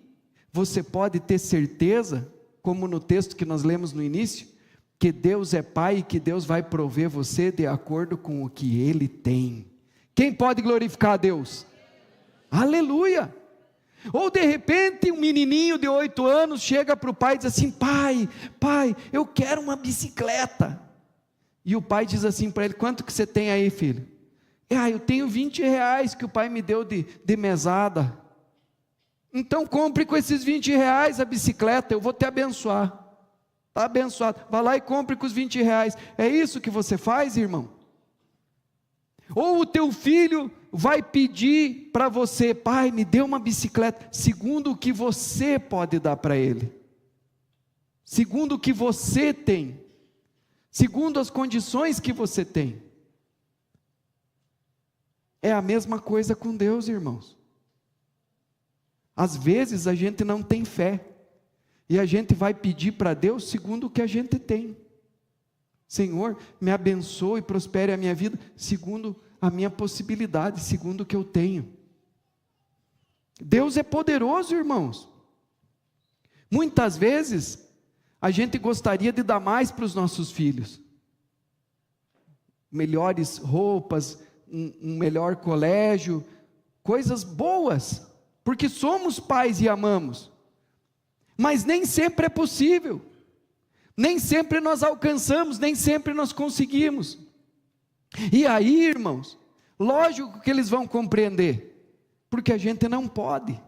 você pode ter certeza, como no texto que nós lemos no início, que Deus é Pai e que Deus vai prover você de acordo com o que Ele tem. Quem pode glorificar a Deus? Aleluia! Ou de repente um menininho de 8 anos chega para o pai e diz assim: pai, eu quero uma bicicleta. E o pai diz assim para ele: quanto que você tem aí, filho? Eu tenho R$20 que o pai me deu de mesada. Então compre com esses R$20 a bicicleta, eu vou te abençoar. Está abençoado, vá lá e compre com os R$20. É isso que você faz, irmão? Ou o teu filho vai pedir para você: pai, me dê uma bicicleta, segundo o que você pode dar para ele, segundo o que você tem, segundo as condições que você tem. É a mesma coisa com Deus, irmãos. Às vezes a gente não tem fé, e a gente vai pedir para Deus segundo o que a gente tem. Senhor, me abençoe e prospere a minha vida, segundo a minha possibilidade, segundo o que eu tenho. Deus é poderoso, irmãos. Muitas vezes, a gente gostaria de dar mais para os nossos filhos. Melhores roupas, um melhor colégio, coisas boas, porque somos pais e amamos. Mas nem sempre é possível. Nem sempre nós alcançamos, nem sempre nós conseguimos. E aí, irmãos, lógico que eles vão compreender, porque a gente não pode,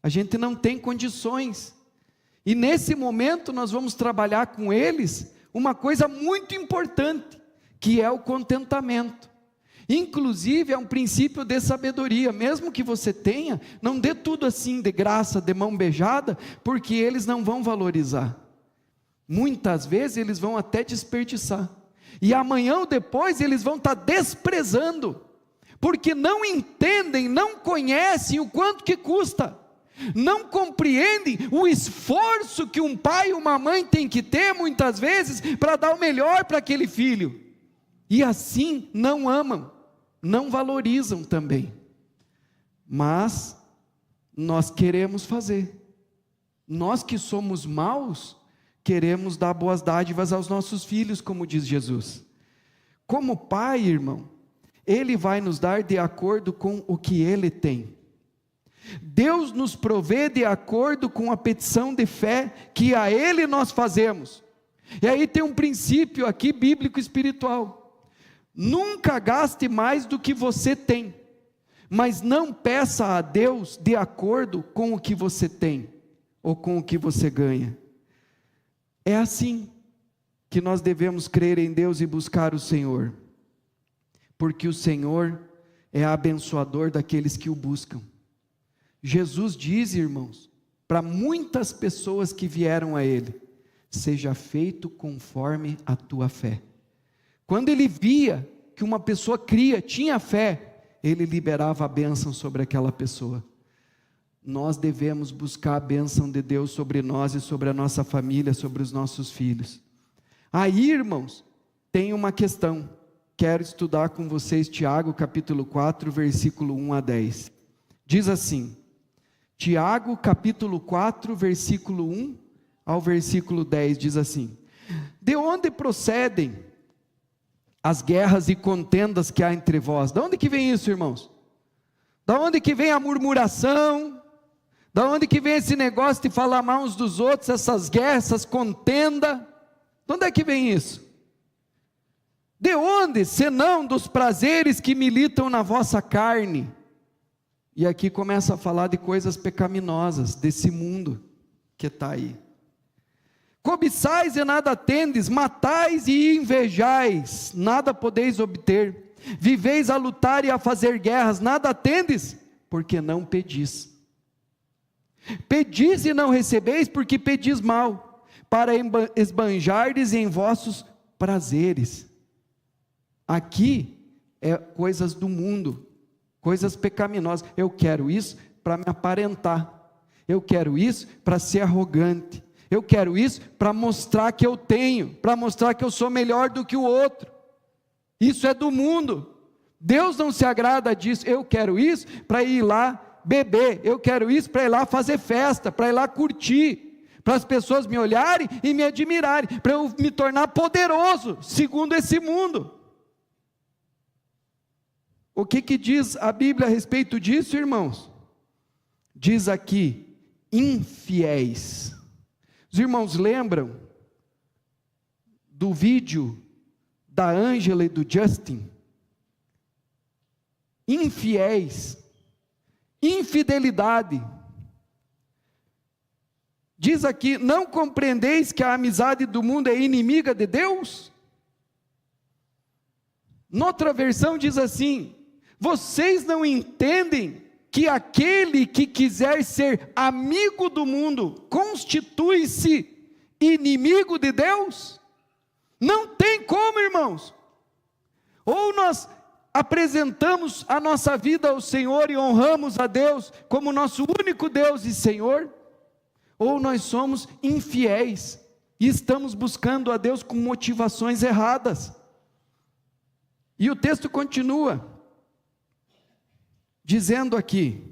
a gente não tem condições. E nesse momento nós vamos trabalhar com eles uma coisa muito importante, que é o contentamento. Inclusive é um princípio de sabedoria. Mesmo que você tenha, não dê tudo assim de graça, de mão beijada, porque eles não vão valorizar. Muitas vezes eles vão até desperdiçar, e amanhã ou depois eles vão estar desprezando, porque não entendem, não conhecem o quanto que custa, não compreendem o esforço que um pai e uma mãe tem que ter muitas vezes para dar o melhor para aquele filho, e assim não amam, não valorizam também. Mas nós queremos fazer, nós que somos maus, queremos dar boas dádivas aos nossos filhos, como diz Jesus. Como pai, irmão, Ele vai nos dar de acordo com o que Ele tem. Deus nos provê de acordo com a petição de fé que a Ele nós fazemos. E aí tem um princípio aqui bíblico espiritual: nunca gaste mais do que você tem, mas não peça a Deus de acordo com o que você tem, ou com o que você ganha. É assim que nós devemos crer em Deus e buscar o Senhor, porque o Senhor é abençoador daqueles que o buscam. Jesus diz, irmãos, para muitas pessoas que vieram a Ele: seja feito conforme a tua fé. Quando Ele via que uma pessoa tinha fé, Ele liberava a bênção sobre aquela pessoa. Nós devemos buscar a bênção de Deus sobre nós e sobre a nossa família, sobre os nossos filhos. Aí, irmãos, tem uma questão. Quero estudar com vocês Tiago capítulo 4, versículo 1 a 10. Diz assim, Tiago capítulo 4, versículo 1 ao versículo 10, diz assim: de onde procedem as guerras e contendas que há entre vós? De onde que vem isso, irmãos? Da onde que vem a murmuração? Da onde que vem esse negócio de falar mal uns dos outros, essas guerras, essas contendas? De onde é que vem isso? De onde, senão dos prazeres que militam na vossa carne? E aqui começa a falar de coisas pecaminosas, desse mundo que está aí. Cobiçais e nada tendes, matais e invejais, nada podeis obter. Viveis a lutar e a fazer guerras, nada tendes, porque não pedis. Pedis e não recebeis, porque pedis mal, para esbanjardes em vossos prazeres. Aqui é coisas do mundo, coisas pecaminosas. Eu quero isso para me aparentar. Eu quero isso para ser arrogante. Eu quero isso para mostrar que eu tenho, para mostrar que eu sou melhor do que o outro. Isso é do mundo. Deus não se agrada disso. Eu quero isso para ir lá beber. Eu quero isso para ir lá fazer festa, para ir lá curtir, para as pessoas me olharem e me admirarem, para eu me tornar poderoso, segundo esse mundo. O que diz a Bíblia a respeito disso, irmãos? Diz aqui, infiéis. Os irmãos lembram do vídeo da Ângela e do Justin? Infiéis, infidelidade. Diz aqui, não compreendeis que a amizade do mundo é inimiga de Deus? Noutra versão diz assim, vocês não entendem que aquele que quiser ser amigo do mundo, constitui-se inimigo de Deus? Não tem como, irmãos. Ou nós apresentamos a nossa vida ao Senhor e honramos a Deus como nosso único Deus e Senhor, ou nós somos infiéis e estamos buscando a Deus com motivações erradas. E o texto continua dizendo aqui,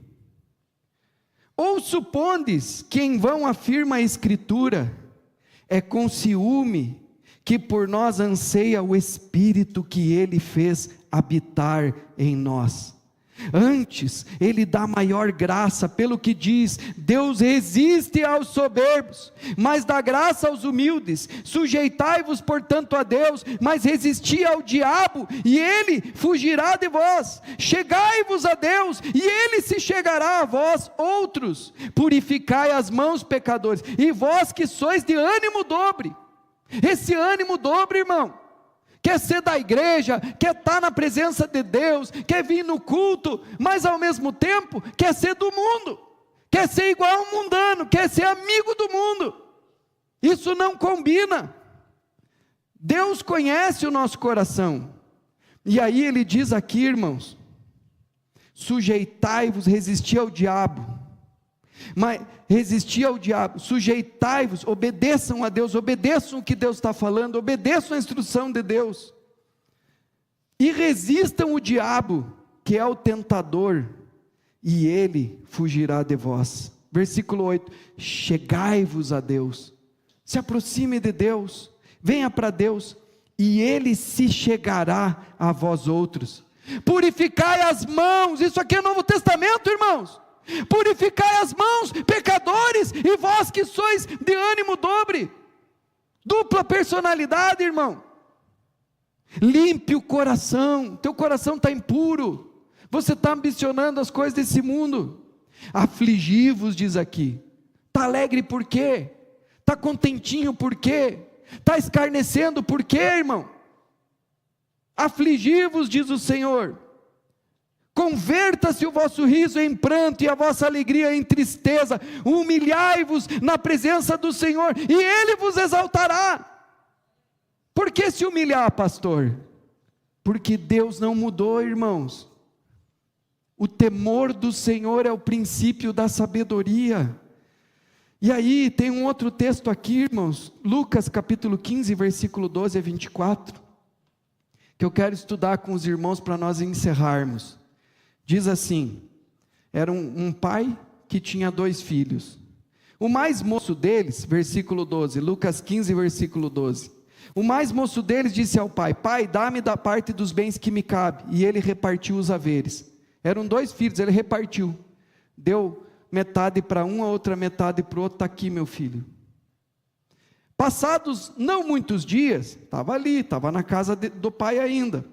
ou supondes que em vão afirma a Escritura, é com ciúme que por nós anseia o Espírito que Ele fez habitar em nós. Antes, Ele dá maior graça, pelo que diz, Deus resiste aos soberbos, mas dá graça aos humildes. Sujeitai-vos, portanto, a Deus, mas resisti ao diabo, e ele fugirá de vós. Chegai-vos a Deus, e ele se chegará a vós. Outros, purificai as mãos, pecadores, e vós que sois de ânimo dobre. Esse ânimo dobre, irmão, quer ser da igreja, quer estar na presença de Deus, quer vir no culto, mas ao mesmo tempo quer ser do mundo, quer ser igual ao mundano, quer ser amigo do mundo. Isso não combina. Deus conhece o nosso coração, e aí Ele diz aqui, irmãos, sujeitai-vos, resisti ao diabo, mas resistir ao diabo, sujeitai-vos, obedeçam a Deus, obedeçam o que Deus está falando, obedeçam a instrução de Deus, e resistam o diabo, que é o tentador, e ele fugirá de vós. Versículo 8, chegai-vos a Deus, se aproxime de Deus, venha para Deus, e ele se chegará a vós outros. Purificai as mãos, isso aqui é Novo Testamento, irmãos. Purificai as mãos, pecadores, e vós que sois de ânimo dobre. Dupla personalidade, irmão. Limpe o coração, teu coração está impuro, você está ambicionando as coisas desse mundo. Afligi-vos, diz aqui. Está alegre por quê? Está contentinho por quê? Está escarnecendo por quê, irmão? Afligi-vos, diz o Senhor. Converta-se o vosso riso em pranto e a vossa alegria em tristeza. Humilhai-vos na presença do Senhor e Ele vos exaltará. Por que se humilhar, pastor? Porque Deus não mudou, irmãos. O temor do Senhor é o princípio da sabedoria. E aí tem um outro texto aqui, irmãos, Lucas capítulo 15, versículo 12 a 24, que eu quero estudar com os irmãos para nós encerrarmos. Diz assim, era um pai que tinha 2 filhos. O mais moço deles, versículo 12, Lucas 15, versículo 12. O mais moço deles disse ao pai, pai, dá-me da parte dos bens que me cabe. E ele repartiu os haveres. Eram 2 filhos, ele repartiu. Deu metade para um, a outra metade para o outro. Está aqui, meu filho. Passados não muitos dias, estava ali, estava na casa do pai ainda.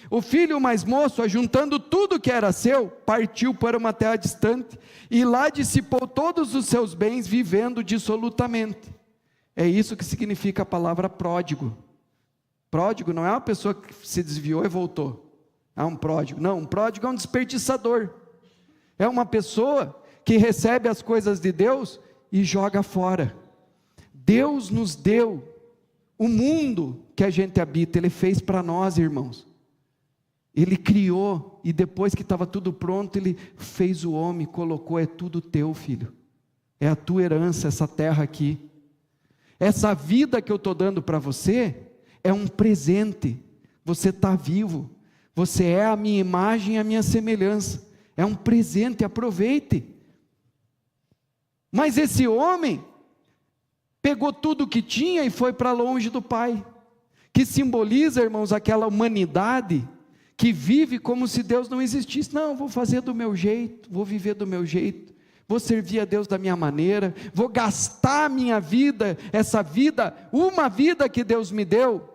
O filho mais moço, ajuntando tudo que era seu, partiu para uma terra distante, e lá dissipou todos os seus bens, vivendo dissolutamente. É isso que significa a palavra pródigo. Pródigo não é uma pessoa que se desviou e voltou. É um pródigo. Não, um pródigo é um desperdiçador. É uma pessoa que recebe as coisas de Deus e joga fora. Deus nos deu o mundo que a gente habita, Ele fez para nós, irmãos. Ele criou, e depois que estava tudo pronto, Ele fez o homem, colocou, é tudo teu, filho. é a tua herança, essa terra aqui. Essa vida que eu estou dando para você é um presente. Você está vivo, você é a minha imagem e a minha semelhança. É um presente, aproveite. Mas esse homem pegou tudo o que tinha e foi para longe do pai, que simboliza, irmãos, aquela humanidade que vive como se Deus não existisse. Não, vou fazer do meu jeito, vou viver do meu jeito, vou servir a Deus da minha maneira, vou gastar a minha vida, essa vida, uma vida que Deus me deu,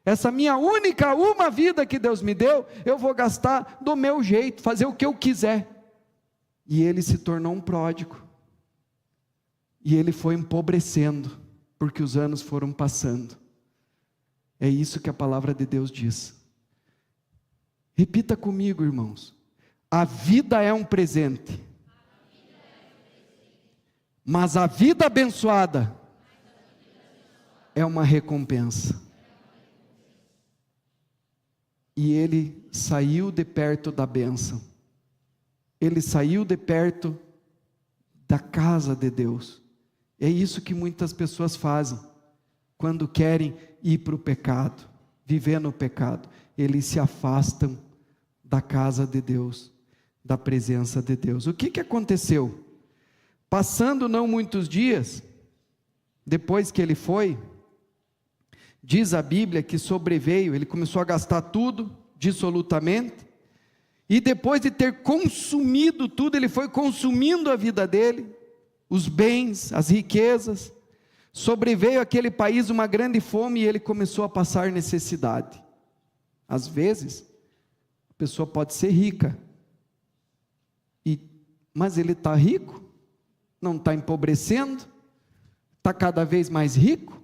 essa minha única, uma vida que Deus me deu, eu vou gastar do meu jeito, fazer o que eu quiser. E ele se tornou um pródigo, e ele foi empobrecendo, porque os anos foram passando. É isso que a palavra de Deus diz. Repita comigo, irmãos: a vida é um presente, mas a vida abençoada é uma recompensa. E ele saiu de perto da bênção, ele saiu de perto da casa de Deus. É isso que muitas pessoas fazem, quando querem ir para o pecado, viver no pecado, eles se afastam da casa de Deus, da presença de Deus. O que aconteceu? Passando não muitos dias, depois que ele foi, diz a Bíblia que sobreveio, ele começou a gastar tudo, dissolutamente, e depois de ter consumido tudo, ele foi consumindo a vida dele, os bens, as riquezas, sobreveio àquele país uma grande fome e ele começou a passar necessidade. Às vezes, a pessoa pode ser rica, mas ele está rico, não está empobrecendo, está cada vez mais rico.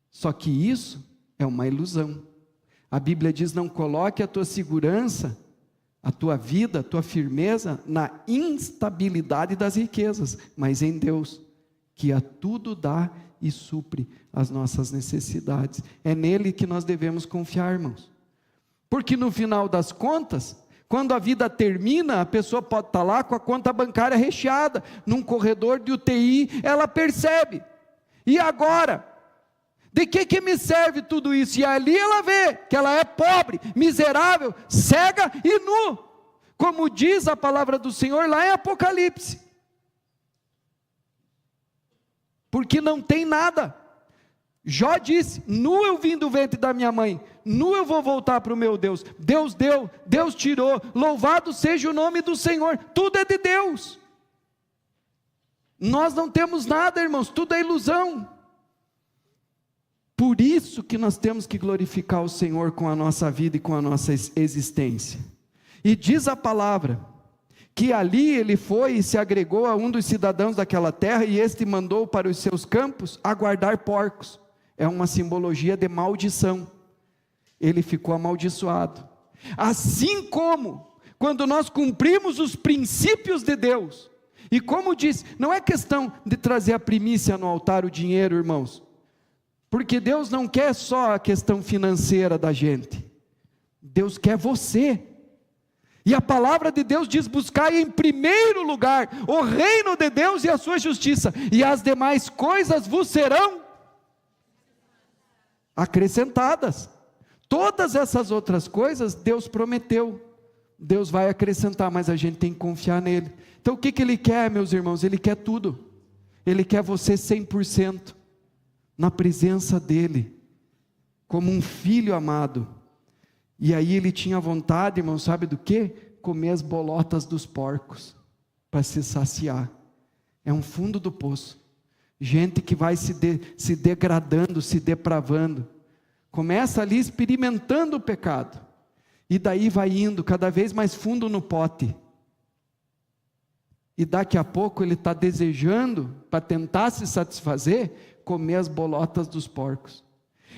Só que isso é uma ilusão. A Bíblia diz: não coloque a tua segurança, a tua vida, a tua firmeza na instabilidade das riquezas, mas em Deus, que a tudo dá e supre as nossas necessidades. É nele que nós devemos confiar, irmãos. Porque no final das contas, quando a vida termina, a pessoa pode estar lá com a conta bancária recheada, num corredor de UTI, ela percebe. E agora? De que me serve tudo isso? E ali ela vê que ela é pobre, miserável, cega e nu, como diz a palavra do Senhor lá em Apocalipse. Porque não tem nada. Jó disse: nu eu vim do ventre da minha mãe, nu eu vou voltar para o meu Deus. Deus deu, Deus tirou, louvado seja o nome do Senhor. Tudo é de Deus. Nós não temos nada, irmãos, tudo é ilusão. Por isso que nós temos que glorificar o Senhor com a nossa vida e com a nossa existência. E diz a palavra que ali ele foi e se agregou a um dos cidadãos daquela terra, e este mandou para os seus campos a guardar porcos. É uma simbologia de maldição. Ele ficou amaldiçoado. Assim como quando nós cumprimos os princípios de Deus, e como diz, não é questão de trazer a primícia no altar, o dinheiro, irmãos, porque Deus não quer só a questão financeira da gente, Deus quer você. E a palavra de Deus diz: buscai em primeiro lugar o reino de Deus e a sua justiça, e as demais coisas vos serão acrescentadas. Todas essas outras coisas Deus prometeu, Deus vai acrescentar, mas a gente tem que confiar nele. Então o que Ele quer, meus irmãos? Ele quer tudo. Ele quer você 100% na presença dEle, como um filho amado. E aí ele tinha vontade, irmão, sabe do quê? Comer as bolotas dos porcos, para se saciar. É um fundo do poço. Gente que vai se degradando, se depravando, começa ali experimentando o pecado, e daí vai indo cada vez mais fundo no pote, e daqui a pouco ele está desejando, para tentar se satisfazer, comer as bolotas dos porcos.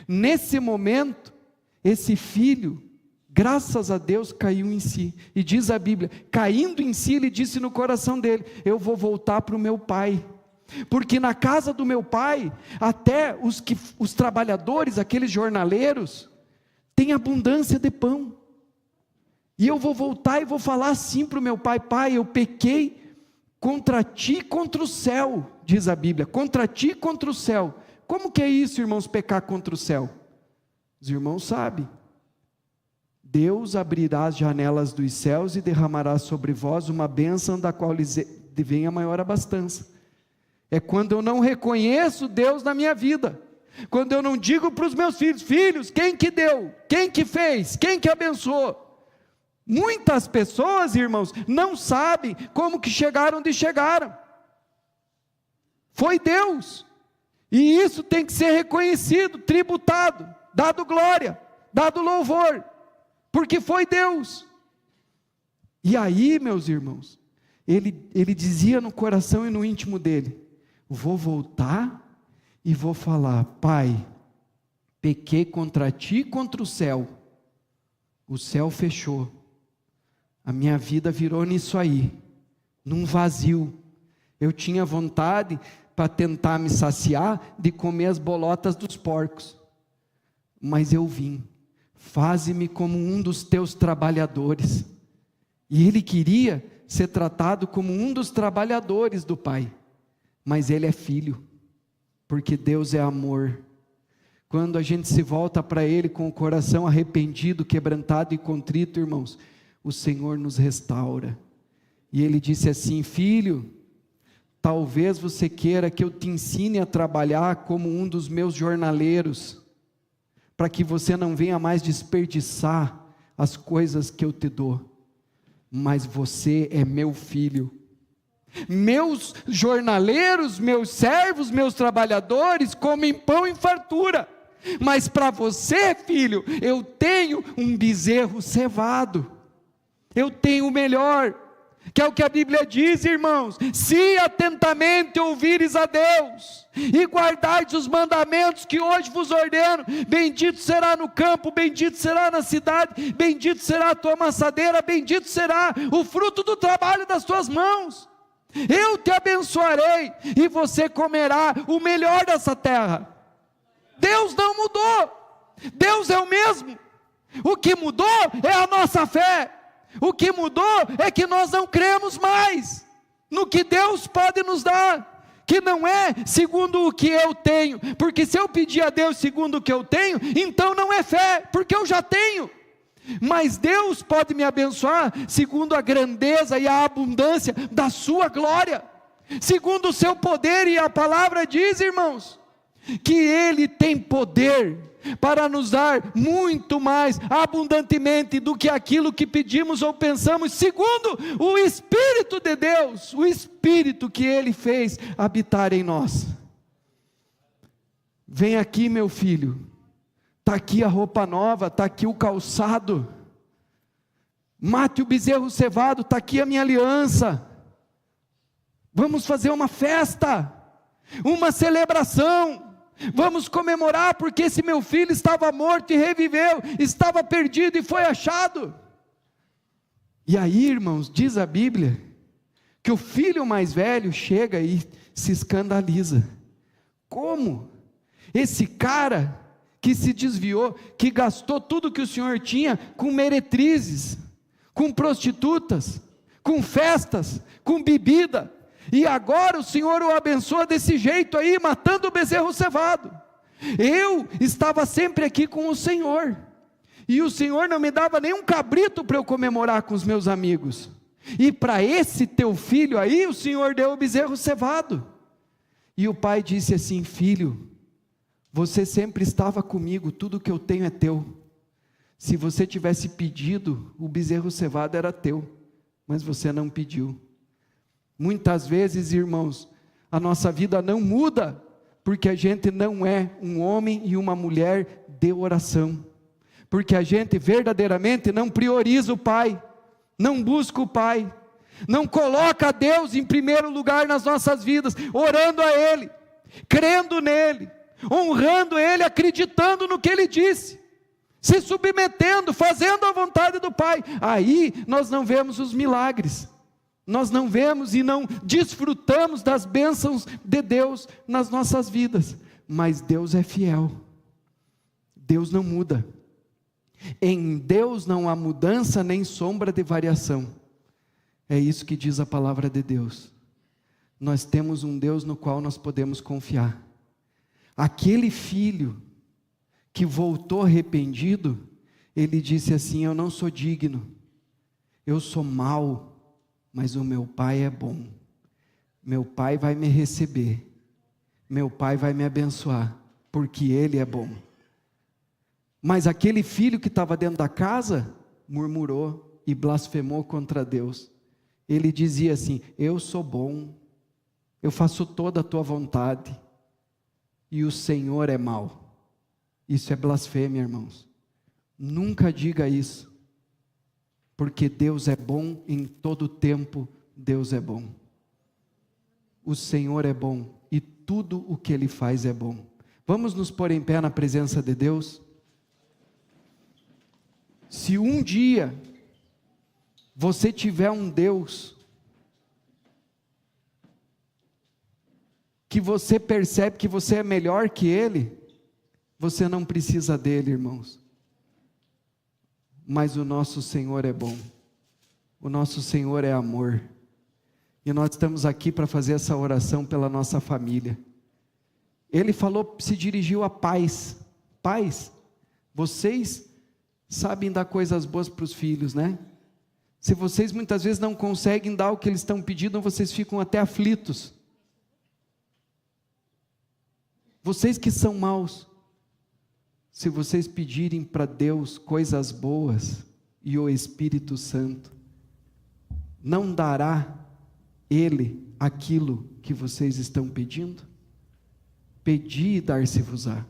Nesse momento, esse filho, graças a Deus, caiu em si, e diz a Bíblia, caindo em si, ele disse no coração dele: eu vou voltar para o meu pai, porque na casa do meu pai, até os trabalhadores, aqueles jornaleiros, têm abundância de pão, e eu vou voltar e vou falar assim para o meu pai: pai, eu pequei contra ti e contra o céu, diz a Bíblia, contra ti e contra o céu. Como que é isso, irmãos, pecar contra o céu? Os irmãos sabem. Deus abrirá as janelas dos céus e derramará sobre vós uma bênção da qual lhes vem a maior abastança. É quando eu não reconheço Deus na minha vida, quando eu não digo para os meus filhos: filhos, quem que deu? Quem que fez? Quem que abençoou? Muitas pessoas, irmãos, não sabem como que chegaram onde chegaram. Foi Deus. E isso tem que ser reconhecido, tributado, dado glória, dado louvor, porque foi Deus. E aí, meus irmãos, ele dizia no coração e no íntimo dele: vou voltar e vou falar: Pai, pequei contra ti e contra o céu fechou, a minha vida virou nisso aí, num vazio. Eu tinha vontade, para tentar me saciar, de comer as bolotas dos porcos, mas eu vim, faze-me como um dos teus trabalhadores. E ele queria ser tratado como um dos trabalhadores do Pai, mas ele é filho, porque Deus é amor. Quando a gente se volta para Ele com o coração arrependido, quebrantado e contrito, irmãos, o Senhor nos restaura. E Ele disse assim: filho, talvez você queira que eu te ensine a trabalhar como um dos meus jornaleiros, para que você não venha mais desperdiçar as coisas que eu te dou, mas você é meu filho. Meus jornaleiros, meus servos, meus trabalhadores comem pão em fartura, mas para você, filho, eu tenho um bezerro cevado, eu tenho o melhor, que é o que a Bíblia diz, irmãos: se atentamente ouvires a Deus, e guardardes os mandamentos que hoje vos ordeno, bendito será no campo, bendito será na cidade, bendito será a tua amassadeira, bendito será o fruto do trabalho das tuas mãos. Eu te abençoarei, e você comerá o melhor dessa terra. Deus não mudou, Deus é o mesmo. O que mudou é a nossa fé. O que mudou é que nós não cremos mais no que Deus pode nos dar, que não é segundo o que eu tenho, porque se eu pedir a Deus segundo o que eu tenho, então não é fé, porque eu já tenho. Mas Deus pode me abençoar segundo a grandeza e a abundância da sua glória, segundo o seu poder. E a palavra diz, irmãos, que Ele tem poder para nos dar muito mais abundantemente do que aquilo que pedimos ou pensamos, segundo o Espírito de Deus, o Espírito que Ele fez habitar em nós. Vem aqui, meu filho, está aqui a roupa nova, está aqui o calçado, mate o bezerro cevado, está aqui a minha aliança, vamos fazer uma festa, uma celebração, vamos comemorar, porque esse meu filho estava morto e reviveu, estava perdido e foi achado. E aí, irmãos, diz a Bíblia, que o filho mais velho chega e se escandaliza: como? Esse cara que se desviou, que gastou tudo que o Senhor tinha com meretrizes, com prostitutas, com festas, com bebida, e agora o Senhor o abençoa desse jeito aí, matando o bezerro cevado. Eu estava sempre aqui com o Senhor, e o Senhor não me dava nem um cabrito para eu comemorar com os meus amigos, e para esse teu filho aí, o Senhor deu o bezerro cevado. E o pai disse assim: filho, você sempre estava comigo, tudo que eu tenho é teu. Se você tivesse pedido, o bezerro cevado era teu, mas você não pediu. Muitas vezes, irmãos, a nossa vida não muda, porque a gente não é um homem e uma mulher de oração, porque a gente verdadeiramente não prioriza o Pai, não busca o Pai, não coloca a Deus em primeiro lugar nas nossas vidas, orando a Ele, crendo nele, honrando Ele, acreditando no que Ele disse, se submetendo, fazendo a vontade do Pai. Aí nós não vemos os milagres, nós não vemos e não desfrutamos das bênçãos de Deus nas nossas vidas, mas Deus é fiel, Deus não muda, em Deus não há mudança nem sombra de variação, é isso que diz a palavra de Deus. nós temos um Deus no qual nós podemos confiar. Aquele filho que voltou arrependido, ele disse assim: eu não sou digno, eu sou mau, mas o meu pai é bom. Meu pai vai me receber, meu pai vai me abençoar, porque ele é bom. Mas aquele filho que estava dentro da casa, murmurou e blasfemou contra Deus. Ele dizia assim: eu sou bom, eu faço toda a tua vontade, e o Senhor é mau. Isso é blasfêmia, irmãos. Nunca diga isso, porque Deus é bom em todo tempo. Deus é bom, o Senhor é bom, e tudo o que Ele faz é bom. Vamos nos pôr em pé na presença de Deus. Se um dia você tiver um Deus que você percebe que você é melhor que Ele, você não precisa dele, irmãos. Mas o nosso Senhor é bom, o nosso Senhor é amor, e nós estamos aqui para fazer essa oração pela nossa família. Ele falou, se dirigiu a pais: pais, vocês sabem dar coisas boas para os filhos, né? Se vocês muitas vezes não conseguem dar o que eles estão pedindo, vocês ficam até aflitos. Vocês que são maus, se vocês pedirem para Deus coisas boas, e o Espírito Santo não dará Ele aquilo que vocês estão pedindo? Pedi e dar-se-vos-á.